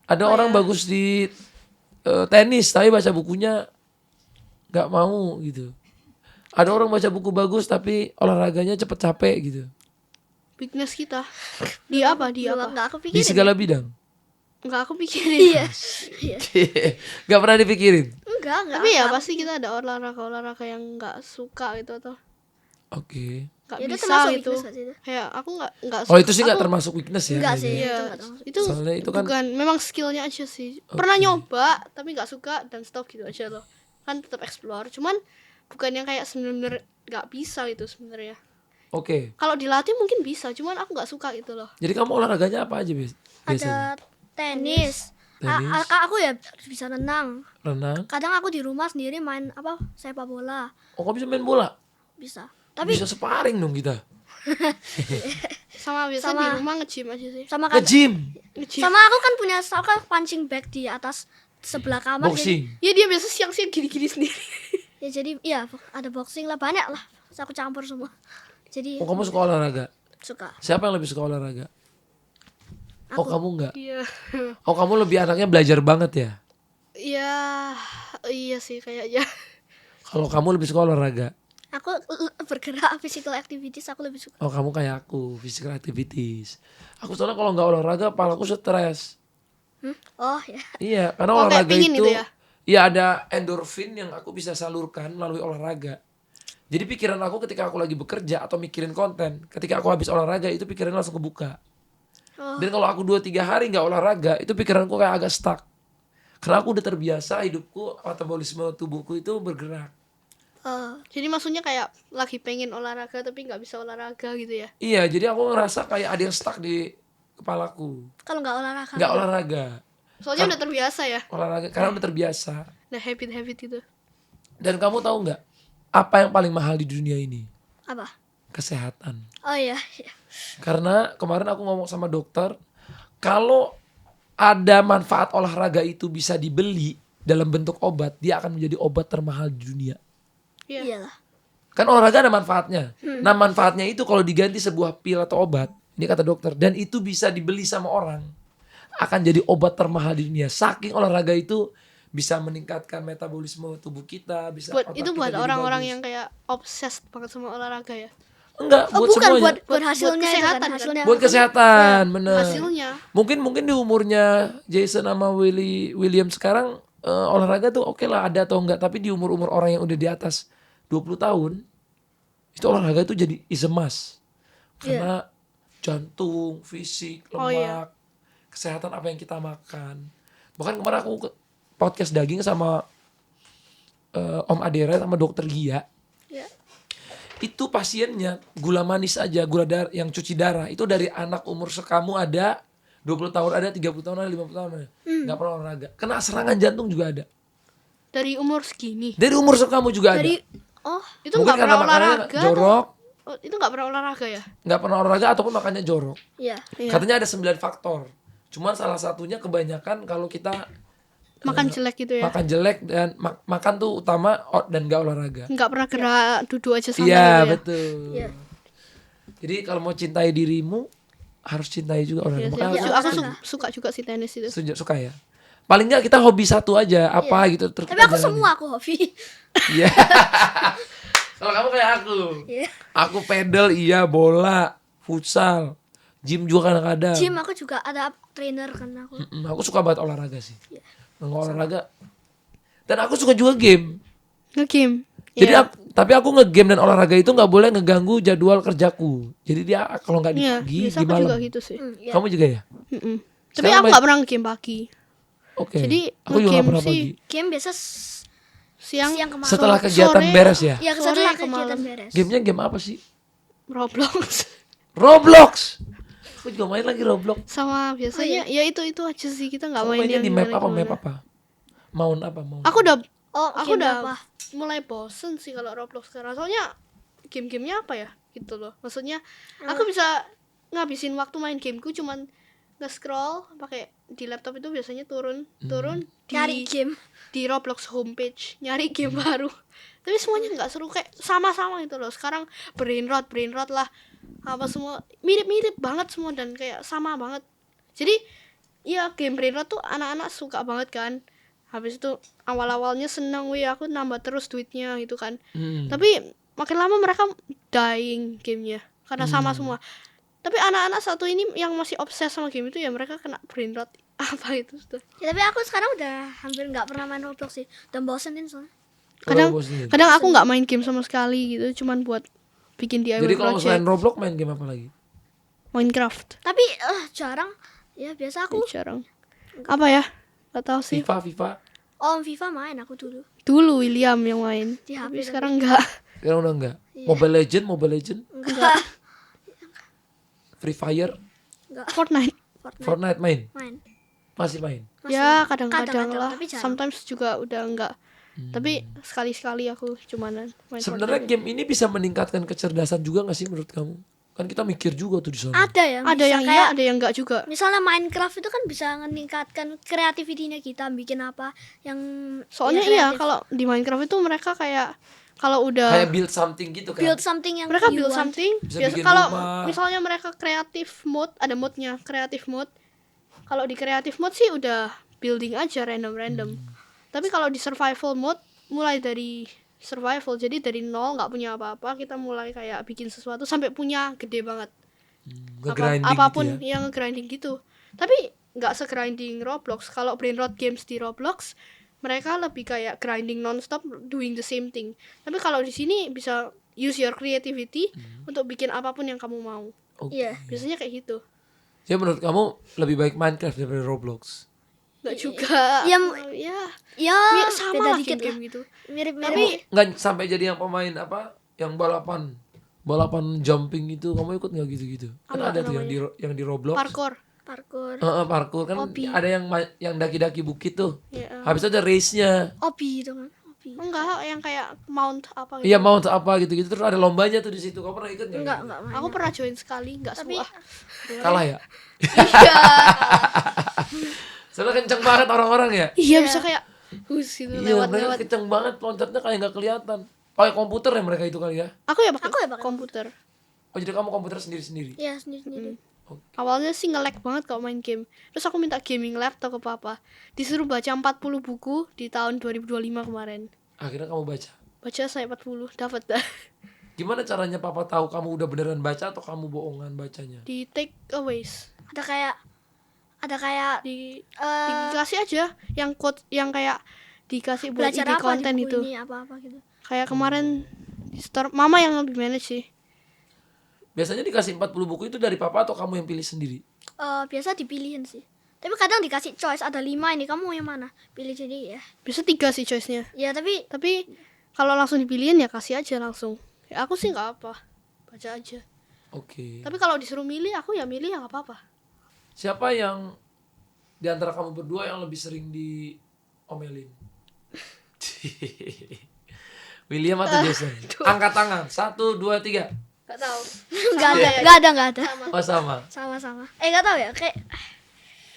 Ada orang bagus di tenis tapi baca bukunya nggak mau gitu. Ada orang baca buku bagus tapi olahraganya cepet capek gitu. Weakness kita. Di apa? Di Belum, apa? nggak aku Di pikirin. segala bidang. Enggak aku pikirin. Iya. Iya. Gak pernah dipikirin. Enggak. Tapi ya pasti kita ada olahraga yang nggak suka gitu atau Oke. nggak Ya, itu bisa termasuk gitu. weakness aja itu. Kayak aku nggak Oh itu sih nggak aku- termasuk weakness ya? Enggak kayaknya. sih. Iya, Itu nggak termasuk. itu Soalnya itu kan- bukan memang skillnya aja sih. Pernah nyoba tapi nggak suka dan stop gitu aja loh. Kan tetap explore. Cuman bukan yang kayak sebenarnya nggak bisa gitu sebenarnya. Oke. Kalau dilatih mungkin bisa, cuman aku nggak suka gitu loh. Jadi kamu olahraganya apa aja biasanya? Ada tenis. Tenis. Aku ya bisa renang. Renang. Kadang aku di rumah sendiri main sepak bola. Oh kamu bisa main bola? Bisa. Tapi Bisa sparring dong kita. Sama biasa Sama- di rumah nge-gym aja sih. sama Ke gym. Nge-gym. sama aku kan punya punching bag di atas sebelah kamar. Boxing. Ya dia biasa siang-siang gini-gini sendiri. Jadi iya ada boxing lah, banyak lah. Terus aku campur semua. Jadi Oh kamu suka olahraga? suka. Siapa yang lebih suka olahraga? Oh kamu enggak? Iya. Oh kamu lebih anaknya belajar banget ya? Iya, iya sih kayaknya. Kalau kamu lebih suka olahraga? Aku bergerak physical activities aku lebih suka. Oh kamu kayak aku, physical activities. Aku soalnya kalau nggak olahraga, palaku stres. Oh ya. Iya, karena Oh, kayak olahraga pingin itu, itu ya? iya ada endorfin yang aku bisa salurkan melalui olahraga. Jadi pikiran aku ketika aku lagi bekerja atau mikirin konten, ketika aku habis olahraga itu pikiran langsung kebuka. Oh. Dan kalau aku 2-3 hari nggak olahraga, itu pikiranku kayak agak stuck. Karena aku udah terbiasa hidupku, metabolisme tubuhku itu bergerak. Oh. Jadi maksudnya kayak lagi pengen olahraga tapi nggak bisa olahraga gitu ya? Iya, jadi aku ngerasa kayak ada yang stuck di kepalaku. Kalau nggak olahraga. Nggak olahraga. Soalnya udah terbiasa ya, Olahraga karena udah terbiasa. udah habit itu. Dan kamu tahu nggak apa yang paling mahal di dunia ini? Apa? Kesehatan. Oh iya. Iya. Karena kemarin aku ngomong sama dokter, kalau ada manfaat olahraga itu bisa dibeli dalam bentuk obat, dia akan menjadi obat termahal di dunia. Iya. Iyalah. Kan olahraga ada manfaatnya. Nah manfaatnya itu kalau diganti sebuah pil atau obat, ini kata dokter, dan itu bisa dibeli sama orang, akan jadi obat termahal di dunia. Saking olahraga itu bisa meningkatkan metabolisme tubuh kita, bisa Buat otak itu kita buat jadi orang-orang bagus. yang kayak obses banget sama olahraga ya. Enggak, Oh buat bukan semuanya. buat hasilnya itu kesehatan kan, kan? hasilnya. Buat kesehatan, bener. Hasilnya. Mungkin di umurnya Jason sama William sekarang olahraga tuh oke lah ada atau enggak, tapi di umur-umur orang yang udah di atas 20 tahun itu olahraga itu jadi is a must. Karena jantung, fisik, lemak, Oh, iya. kesehatan apa yang kita makan. Bahkan kemarin aku podcast daging sama Om Adera sama dokter Gia. Iya. Itu pasiennya gula manis aja, gula darah yang cuci darah itu dari anak umur sekamu ada 20 tahun ada, 30 tahun ada, 50 tahun ada. Nggak pernah olahraga. Kena serangan jantung juga ada. Dari umur segini. Dari umur sekamu juga Dari ada. Itu Mungkin nggak karena pernah makannya olahraga. jorok, Oh, itu nggak pernah olahraga ya? nggak pernah olahraga ataupun makannya jorok. Iya. Iya. Katanya ada 9 faktor. Cuman salah satunya kebanyakan kalau kita Makan jelek gitu ya? makan jelek dan makan tuh utama dan nggak olahraga. Nggak pernah gerak duduk aja sama Iya gitu ya? betul. Iya. Jadi kalau mau cintai dirimu harus cintai juga Iya olahraga. sih, Makanya aku olahraga. suka juga sih tenis itu. suka ya. Paling nggak kita hobi satu aja apa gitu terus Tapi kita aku jalanin. semua aku hobi. Iya. Kalau kamu kayak aku. Iya. Aku pedal iya, bola, futsal, gym juga kadang-kadang. Gym aku juga ada trainer kan aku. Aku suka banget olahraga sih. Iya. Nggak olahraga. Dan aku suka juga game. Nge-game. Jadi Iya. tapi aku nge-game dan olahraga itu nggak boleh ngeganggu jadwal kerjaku. Jadi dia kalau nggak di Iya, pagi biasa di aku malam. juga gitu sih. Iya. Kamu juga ya? Mm-mm. Tapi Sekarang aku main- nggak pernah nge-game pagi. Oke. Jadi aku juga nggak nge-game pernah sih pagi. Game biasa Siang, siang ke malam. Setelah kegiatan sore. beres ya. Iya, Sore setelah ke kegiatan malam. beres. Gamenya game apa sih? Roblox. Roblox. Aku juga main lagi Roblox. Sama biasanya ya itu aja sih, kita nggak Kamu main mainnya yang di map apa? gimana-gimana. Map apa? Maun apa? Maun. Aku udah Oh, aku game udah apa? mulai bosen sih kalau Roblox sekarang. Soalnya game-gamenya apa ya gitu loh. Maksudnya aku bisa ngabisin waktu main gameku cuman nge-scroll pakai di laptop itu biasanya turun Cari game. di Roblox homepage nyari game baru. Tapi semuanya nggak seru, kayak sama-sama gitu loh. Sekarang brain rot lah, apa semua mirip-mirip banget semua dan kayak sama banget. Jadi ya game brain rot tuh anak-anak suka banget kan. Habis itu awal-awalnya seneng, wih aku nambah terus duitnya gitu kan. Tapi makin lama mereka dying gamenya karena sama semua. Tapi anak-anak satu ini yang masih obses sama game itu ya mereka kena brain rot apa itu tuh. Ya, tapi aku sekarang udah hampir nggak pernah main Roblox sih. Dan bosenin soalnya. Kadang aku nggak main game sama sekali gitu, cuman buat bikin DIY Jadi kalau selain project. Roblox main game apa lagi? Minecraft Tapi jarang. Ya biasa aku. jarang. Apa ya? Gak tahu sih. FIFA. Oh, FIFA main aku dulu. Dulu William yang main. Di Tapi HP sekarang enggak. Sekarang udah enggak. Iya. Mobile Legend, Enggak. Free Fire, Enggak. Fortnite. Fortnite main. Main. Masih main. Masih Ya main. kadang-kadang lah. tapi jarang. Sometimes juga udah enggak. Tapi sekali-sekali aku cuman main Sebenarnya Fortnite. game ini bisa meningkatkan kecerdasan juga gak sih menurut kamu? Kan kita mikir juga tuh di sana. Ada ya. Ada bisa yang kayak, iya, ada yang enggak juga. Misalnya Minecraft itu kan bisa meningkatkan kreativitinya kita bikin apa yang Soalnya yang iya, kreatif. kalau di Minecraft itu mereka kayak kalau udah Kayak build something gitu kan. build something yang mereka you build want. something. Bisa Biasa bikin kalau rumah. misalnya mereka kreatif mode, ada mode-nya, kreatif mode. Kalau di kreatif mode sih udah building aja random. Tapi kalau di survival mode mulai dari survival, jadi dari nol nggak punya apa-apa, kita mulai kayak bikin sesuatu sampai punya gede banget. Nge-grinding Apapun gitu ya. yang grinding gitu. Tapi nggak se-grinding Roblox. Kalau brain rot games di Roblox, mereka lebih kayak grinding non-stop, doing the same thing. Tapi kalau di sini bisa use your creativity untuk bikin apapun yang kamu mau. Oke. Iya. Biasanya kayak gitu. Ya menurut kamu lebih baik Minecraft daripada Roblox? Nggak juga. Ya, Ya, ya sama beda lah dikit lah. game gitu. Mirip-mirip. Tapi Nggak sampai jadi yang pemain apa? Yang balapan jumping itu kamu ikut nggak gitu-gitu? Kan Apa ada tuh yang di Roblox. parkour. parkour. Parkour kan Hobi. ada yang daki-daki bukit tuh. Ya. Habis itu ada race-nya. Obi itu kan. Obi. Enggak, yang kayak mount apa gitu. Iya mau apa gitu-gitu terus ada lombanya tuh di situ. Kamu pernah ikut nggak? Enggak main. Aku pernah join sekali, enggak Tapi semua. Kalah ya? Iya. Soalnya kenceng banget orang-orang ya. Iya, bisa kayak gitu Iya mereka lewat-lewat. kenceng banget loncatnya kayak nggak kelihatan. Pakai komputer ya mereka itu kali ya? Aku ya pakai pakai komputer. Oh jadi kamu komputer sendiri-sendiri? Iya, sendiri-sendiri. Awalnya sih nge-lag banget kalau main game. Terus aku minta gaming laptop ke papa. Disuruh baca 40 buku di tahun 2025 kemarin. Akhirnya kamu baca. Baca saya 40, dapat dah. Gimana caranya papa tahu kamu udah beneran baca atau kamu bohongan bacanya? Di take aways. Ada kayak Dikasih aja yang quote yang kayak dikasih buat belajar ide apa konten di itu. buku ini apa gitu. Kayak kemarin di store mama yang lebih manage sih. Biasanya dikasih 40 buku itu dari papa atau kamu yang pilih sendiri? Biasa dipilihin sih. Tapi kadang dikasih choice ada 5 ini, kamu yang mana? Pilih jadi ya. Bisa 3 sih choice-nya. Ya tapi Tapi kalau langsung dipilihin ya kasih aja langsung. Ya, aku sih nggak apa, baca aja. Oke. Tapi kalau disuruh milih, aku ya milih yang nggak apa-apa. Siapa yang di antara kamu berdua yang lebih sering diomelin? William atau Jason? Angkat tangan. 1, 2, 3. Nggak tahu. enggak ada. Oh sama. Sama-sama. Enggak tahu ya, kayak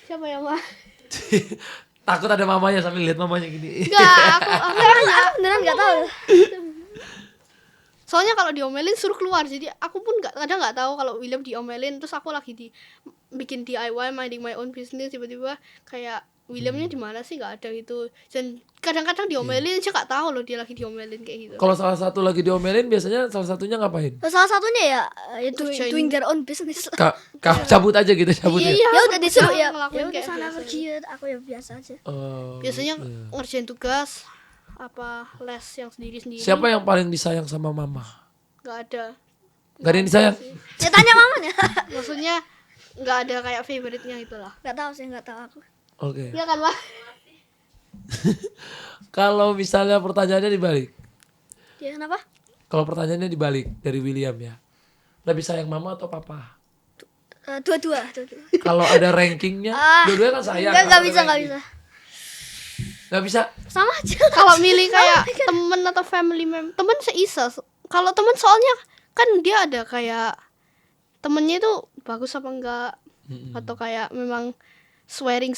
Siapa yang mah? Takut ada mamanya sambil lihat mamanya gini. Enggak, aku aku beneran enggak tahu. soalnya kalau diomelin suruh keluar. Jadi aku pun kadang nggak tahu kalau William diomelin. Terus aku lagi bikin DIY, minding my own business, tiba-tiba kayak Williamnya di mana sih, nggak ada gitu. Dan kadang-kadang diomelin aja nggak tahu loh dia lagi diomelin kayak gitu. Kalau salah satu lagi diomelin biasanya salah satunya ngapain? Salah satunya ya Kerjain. doing their own business. Cabut aja gitu cabutnya. Iya, Ya udah disuruh ya. ngelakuin Ya udah kayak sana biasa. pergi ya, aku ya biasa aja. Oh, Biasanya gitu. ngerjain tugas apa les yang sendiri-sendiri. Siapa yang paling disayang sama mama? Nggak ada. Gak ada yang disayang? Ya tanya mamanya. Maksudnya nggak ada kayak favorite-nya itulah. Enggak tahu sih, enggak tahu aku. Oke. Iya kan, Wah? Kalau misalnya pertanyaannya dibalik. Ya kenapa? Kalau pertanyaannya dibalik dari William ya. Lebih sayang mama atau papa? Dua-dua. Kalau ada rankingnya, dua-duanya kan sayang. Enggak Kalau bisa, ada enggak ranking. bisa. Nggak bisa. Sama aja. Kalau milih kayak temen atau family member, temen seisa. Kalau temen soalnya kan dia ada kayak temennya itu bagus apa enggak, atau kayak memang swearing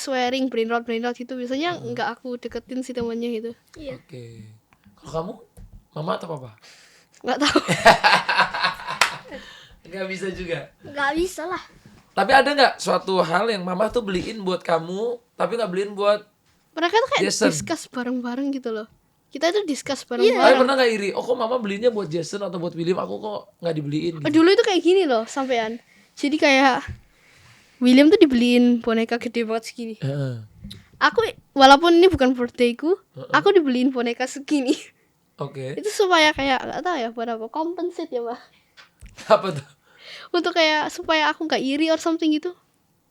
brainrot gitu biasanya nggak aku deketin si temennya gitu. Iya. Oke. Kalau kamu, mama atau papa? Nggak tahu. Nggak bisa juga. Nggak bisa lah. Tapi ada nggak suatu hal yang mama tuh beliin buat kamu, tapi nggak beliin buat Mereka tuh kayak Jason? discuss bareng-bareng gitu loh. Kita itu discuss Tapi bareng-bareng. pernah nggak iri? Oh kok mama beliinnya buat Jason atau buat William, aku kok nggak dibeliin gitu. Dulu itu kayak gini loh sampean. Jadi kayak William tuh dibeliin boneka gede banget segini. Heeh. Aku walaupun ini bukan birthdayku, aku dibeliin boneka segini. Oke. Itu supaya kayak nggak tahu ya buat apa, compensate ya Pak. Apa tuh? Untuk kayak supaya aku nggak iri or something gitu.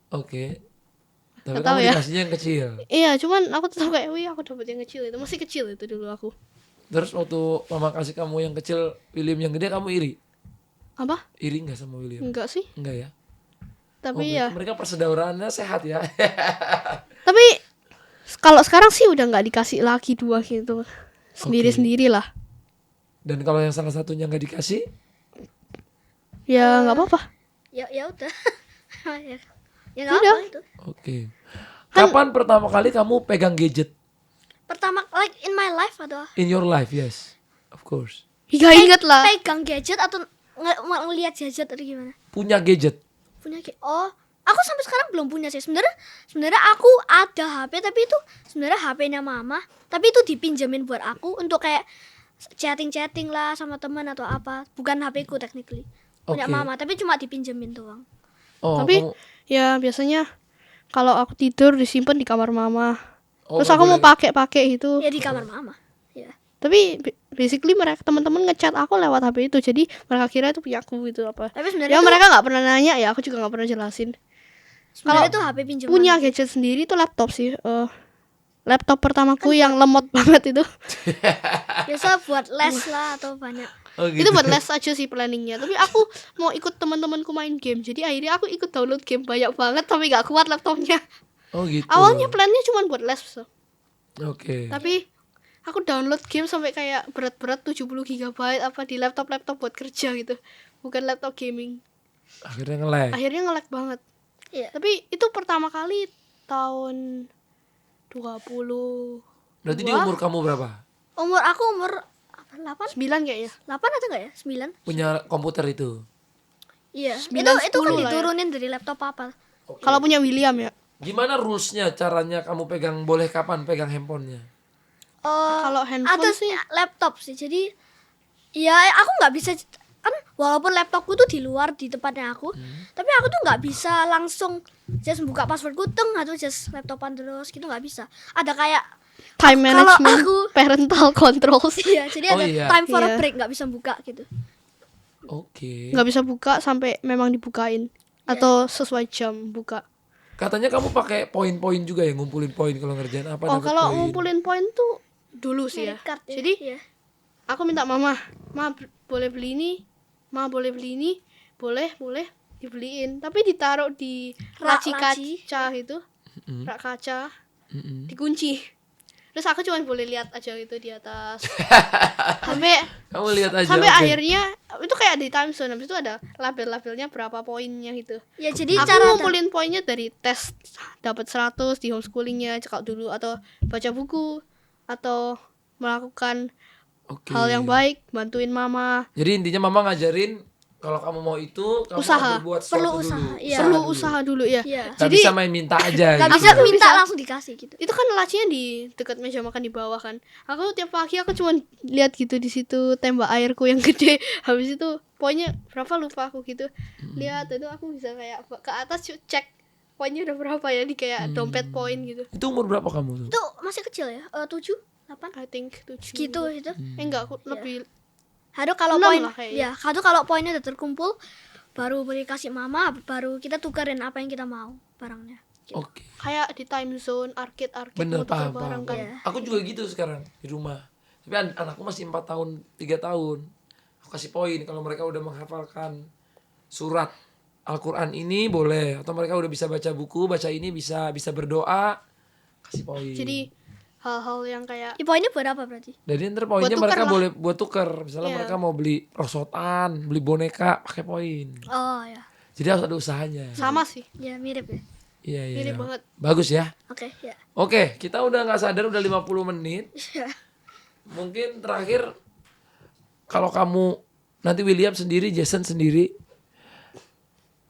Oke. Tapi Nggak kamu tahu ya. dikasihnya yang kecil. Iya, cuman aku tetap kayak, wih aku dapet yang kecil itu, masih kecil itu dulu aku. Terus waktu mama kasih kamu yang kecil, William yang gede, kamu iri? Apa? Iri nggak sama William? Enggak sih, Enggak ya? tapi Oh, ya. mereka persaudaraannya sehat ya. Tapi kalau sekarang sih udah nggak dikasih lagi dua gitu, sendiri-sendiri lah. Dan kalau yang salah satunya nggak dikasih, Ya nggak apa-apa. Ya udah. Ya nggak Udah. apa itu. oke. Kapan pertama kali kamu pegang gadget Pertama like in my life atau in your life? Yes, of course. Nggak inget lah. pegang gadget atau ngelihat gadget atau gimana? Punya gadget. Punya oh, aku sampai sekarang belum punya sih. Sebenarnya aku ada HP tapi itu sebenarnya HP-nya mama, tapi itu dipinjemin buat aku untuk kayak chatting lah sama teman atau apa. Bukan HP ku technically. Punya Oke. mama, tapi cuma dipinjemin doang. Oh, Tapi kamu- ya biasanya kalau aku tidur disimpan di kamar mama. oh, Terus nggak aku mau boleh. pakai gitu. Ya di kamar mama. Ya. Tapi basically mereka teman-teman ngechat aku lewat HP itu, jadi mereka kira itu punya aku gitu apa. Tapi sebenarnya Ya tuh, mereka nggak pernah nanya ya, aku juga nggak pernah jelasin. sebenarnya tuh HP pinjaman. Punya gadget sendiri itu laptop sih. Laptop pertamaku yang lemot banget itu. Biasa buat les lah atau banyak. Oh, gitu. Itu buat les aja sih planningnya. Tapi aku mau ikut teman-temanku main game, jadi akhirnya aku ikut download game banyak banget tapi nggak kuat laptopnya. Oh gitu. Awalnya plannya cuma buat les, so. Oke. Tapi aku download game sampai kayak berat-berat 70 GB apa di laptop buat kerja gitu. Bukan laptop gaming. Akhirnya nge-lag. Akhirnya nge-lag banget. Iya. Tapi itu pertama kali tahun 20 Berarti di umur kamu berapa? Umur aku umur 8 9 kayaknya. atau enggak ya? 9? Punya komputer itu. Iya. 9, Itu 10 kan lah ya. diturunin dari laptop papa. Kalau punya William ya. Gimana rulesnya, caranya kamu pegang, boleh kapan pegang handphonenya? Kalau handphone Atau sih laptop sih. Jadi ya aku nggak bisa kan walaupun laptopku tuh di luar di tempatnya aku, tapi aku tuh nggak bisa langsung just buka passwordku atau just laptopan terus gitu nggak bisa. Ada kayak time kalau management, aku- parental controls. iya jadi Oh, ada iya. time for a Iya. break nggak bisa buka gitu. Oke. Nggak bisa buka sampai memang dibukain atau sesuai jam buka. Katanya kamu pakai poin-poin juga ya, ngumpulin poin kalau ngerjain apa? Oh, dapet kalau poin. ngumpulin poin tuh dulu sih ya. Merit card ya. Jadi Iya. aku minta mama boleh beli ini, boleh beli ini, boleh dibeliin, tapi ditaruh di laci laci. kaca gitu, Mm-mm. rak kaca, Mm-mm. dikunci. Terus aku cuma boleh lihat aja itu di atas. sampai Kamu lihat aja. sampai oke. akhirnya itu kayak di time zone, habis itu ada label-labelnya berapa poinnya gitu. Ya jadi Aku cara ngumpulin poinnya dari tes dapat 100 di homeschoolingnya cekak dulu, atau baca buku, atau melakukan Oke. hal yang baik, bantuin mama. Jadi intinya mama ngajarin kalau kamu mau itu, kamu Usaha. harus berbuat sesuatu Perlu dulu. usaha, iya. Perlu dulu. usaha dulu ya. Iya. Nggak Jadi bisa main minta aja. nggak gitu. bisa Aku minta bisa- langsung dikasih gitu. itu kan lacinya di dekat meja makan di bawah kan. Aku tiap pagi aku cuma lihat gitu di situ tembak airku yang gede. Habis itu poinnya berapa lupa aku gitu. Lihat itu aku bisa kayak ke atas cek poinnya udah berapa ya di kayak dompet poin gitu. Itu umur berapa kamu tuh? Itu masih kecil ya? 7, 8 I think 7. gitu itu. Enggak, aku lebih Aduh kalau 6 poin lah kayaknya. ya, aduh kalau poinnya udah terkumpul baru beri kasih mama, baru kita tukerin apa yang kita mau barangnya. Oke. kayak di time zone arcade Bener, mau tukar paham, barang paham. kan. Iya. Aku juga gitu sekarang di rumah. Tapi anakku masih 4 tahun, 3 tahun. Aku kasih poin kalau mereka udah menghafalkan surat Al-Quran ini boleh. Atau mereka udah bisa baca buku, baca ini bisa berdoa, kasih poin. Jadi hal-hal yang kayak Ini poinnya buat apa berarti? Jadi ntar poinnya Buat tuker mereka lah. boleh buat tuker. Misalnya Iya. mereka mau beli rosotan, beli boneka, pakai poin. Oh ya. Jadi harus ada usahanya. Sama sih. Ya mirip ya. Iya, iya. Mirip banget. Bagus ya. Oke, ya. Oke, kita udah nggak sadar udah 50 menit. Ya. Mungkin terakhir kalau kamu nanti William sendiri, Jason sendiri,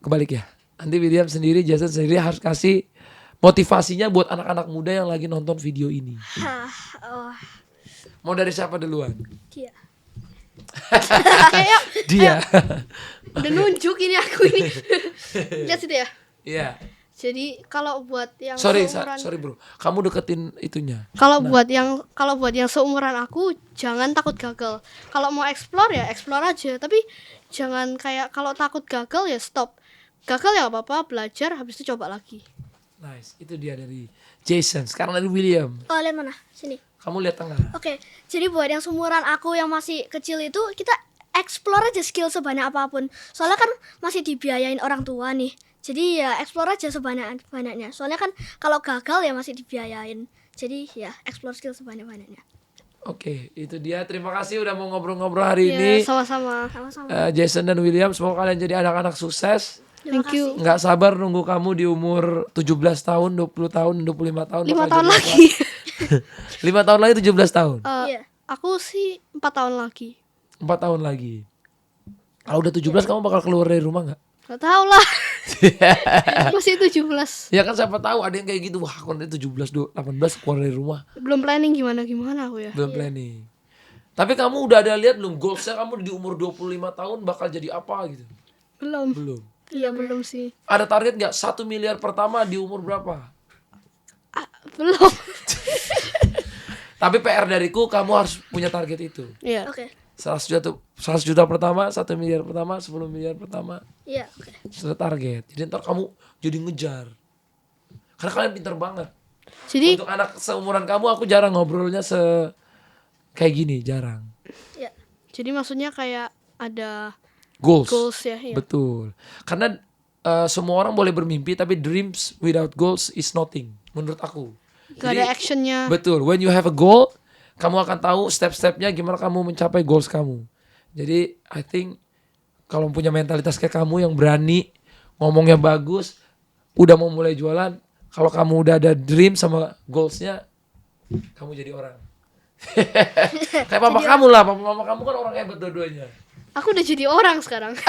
kebalik ya. Nanti William sendiri, Jason sendiri harus kasih motivasinya buat anak-anak muda yang lagi nonton video ini. Hah, oh, Mau dari siapa duluan? dia. Kayak Dia. udah nunjuk ini aku ini. Lihat situ ya. Iya. Jadi kalau buat yang Sorry, seumuran sorry bro. Kamu deketin itunya. kalau buat yang seumuran aku jangan takut gagal. Kalau mau explore ya explore aja, tapi jangan kayak kalau takut gagal ya stop. Gagal ya nggak apa-apa, belajar habis itu coba lagi. Nice. Itu dia dari Jason. Sekarang dari William. Oh, lihat mana? Sini. Kamu lihat tengah. Oke, jadi buat yang seumuran aku yang masih kecil itu kita explore aja skill sebanyak apapun. Soalnya kan masih dibiayain orang tua nih. Jadi ya explore aja sebanyak-banyaknya. Soalnya kan kalau gagal ya masih dibiayain. Jadi ya explore skill sebanyak-banyaknya. Oke, itu dia. Terima kasih udah mau ngobrol-ngobrol hari ini. Ya, sama-sama. Sama-sama. Jason dan William, semoga kalian jadi anak-anak sukses. Terima Thank you. Nggak sabar nunggu kamu di umur 17 tahun, 20 tahun, 25 tahun. 5 bakal tahun jadi lagi. apa. 5 tahun lagi 17 tahun. Iya. Aku sih 4 tahun lagi. 4 tahun lagi. Kalau udah 17 kamu bakal keluar dari rumah nggak? Gak tau lah. Masih 17. Ya kan siapa tahu ada yang kayak gitu. Wah, aku nanti 17, 18 keluar dari rumah. Belum planning gimana aku ya. Belum planning. Tapi kamu udah ada lihat belum goalsnya kamu di umur 25 tahun bakal jadi apa gitu? Belum. Belum. Iya, belum sih. Ada target nggak 1 miliar pertama di umur berapa? Belum. Tapi PR dariku kamu harus punya target itu. Iya. Oke. 100 juta pertama, 1 miliar pertama, 10 miliar pertama. Iya, oke. Sudah target. Jadi ntar kamu jadi ngejar. Karena kalian pintar banget. Jadi Untuk anak seumuran kamu aku jarang ngobrolnya kayak gini, jarang. Iya. jadi maksudnya kayak ada Goals. goals ya. Iya. Betul. Karena semua orang boleh bermimpi tapi dreams without goals is nothing menurut aku. Gak ada actionnya. Betul. When you have a goal, kamu akan tahu step-stepnya gimana kamu mencapai goals kamu. Jadi I think kalau punya mentalitas kayak kamu yang berani, ngomongnya bagus, udah mau mulai jualan, kalau kamu udah ada dream sama goalsnya, kamu jadi orang. Kayak papa kamu lah, papa mama kamu kan orang hebat dua-duanya. Aku udah jadi orang sekarang.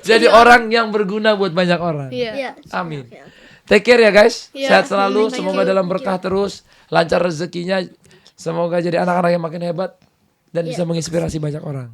Jadi orang yang berguna buat banyak orang. Iya. Iya. Amin. Oke, oke. Take care ya guys. Iya, Sehat selalu. thank Semoga you. dalam berkah terus. Lancar rezekinya. Semoga jadi anak-anak yang makin hebat. Dan bisa menginspirasi banyak orang.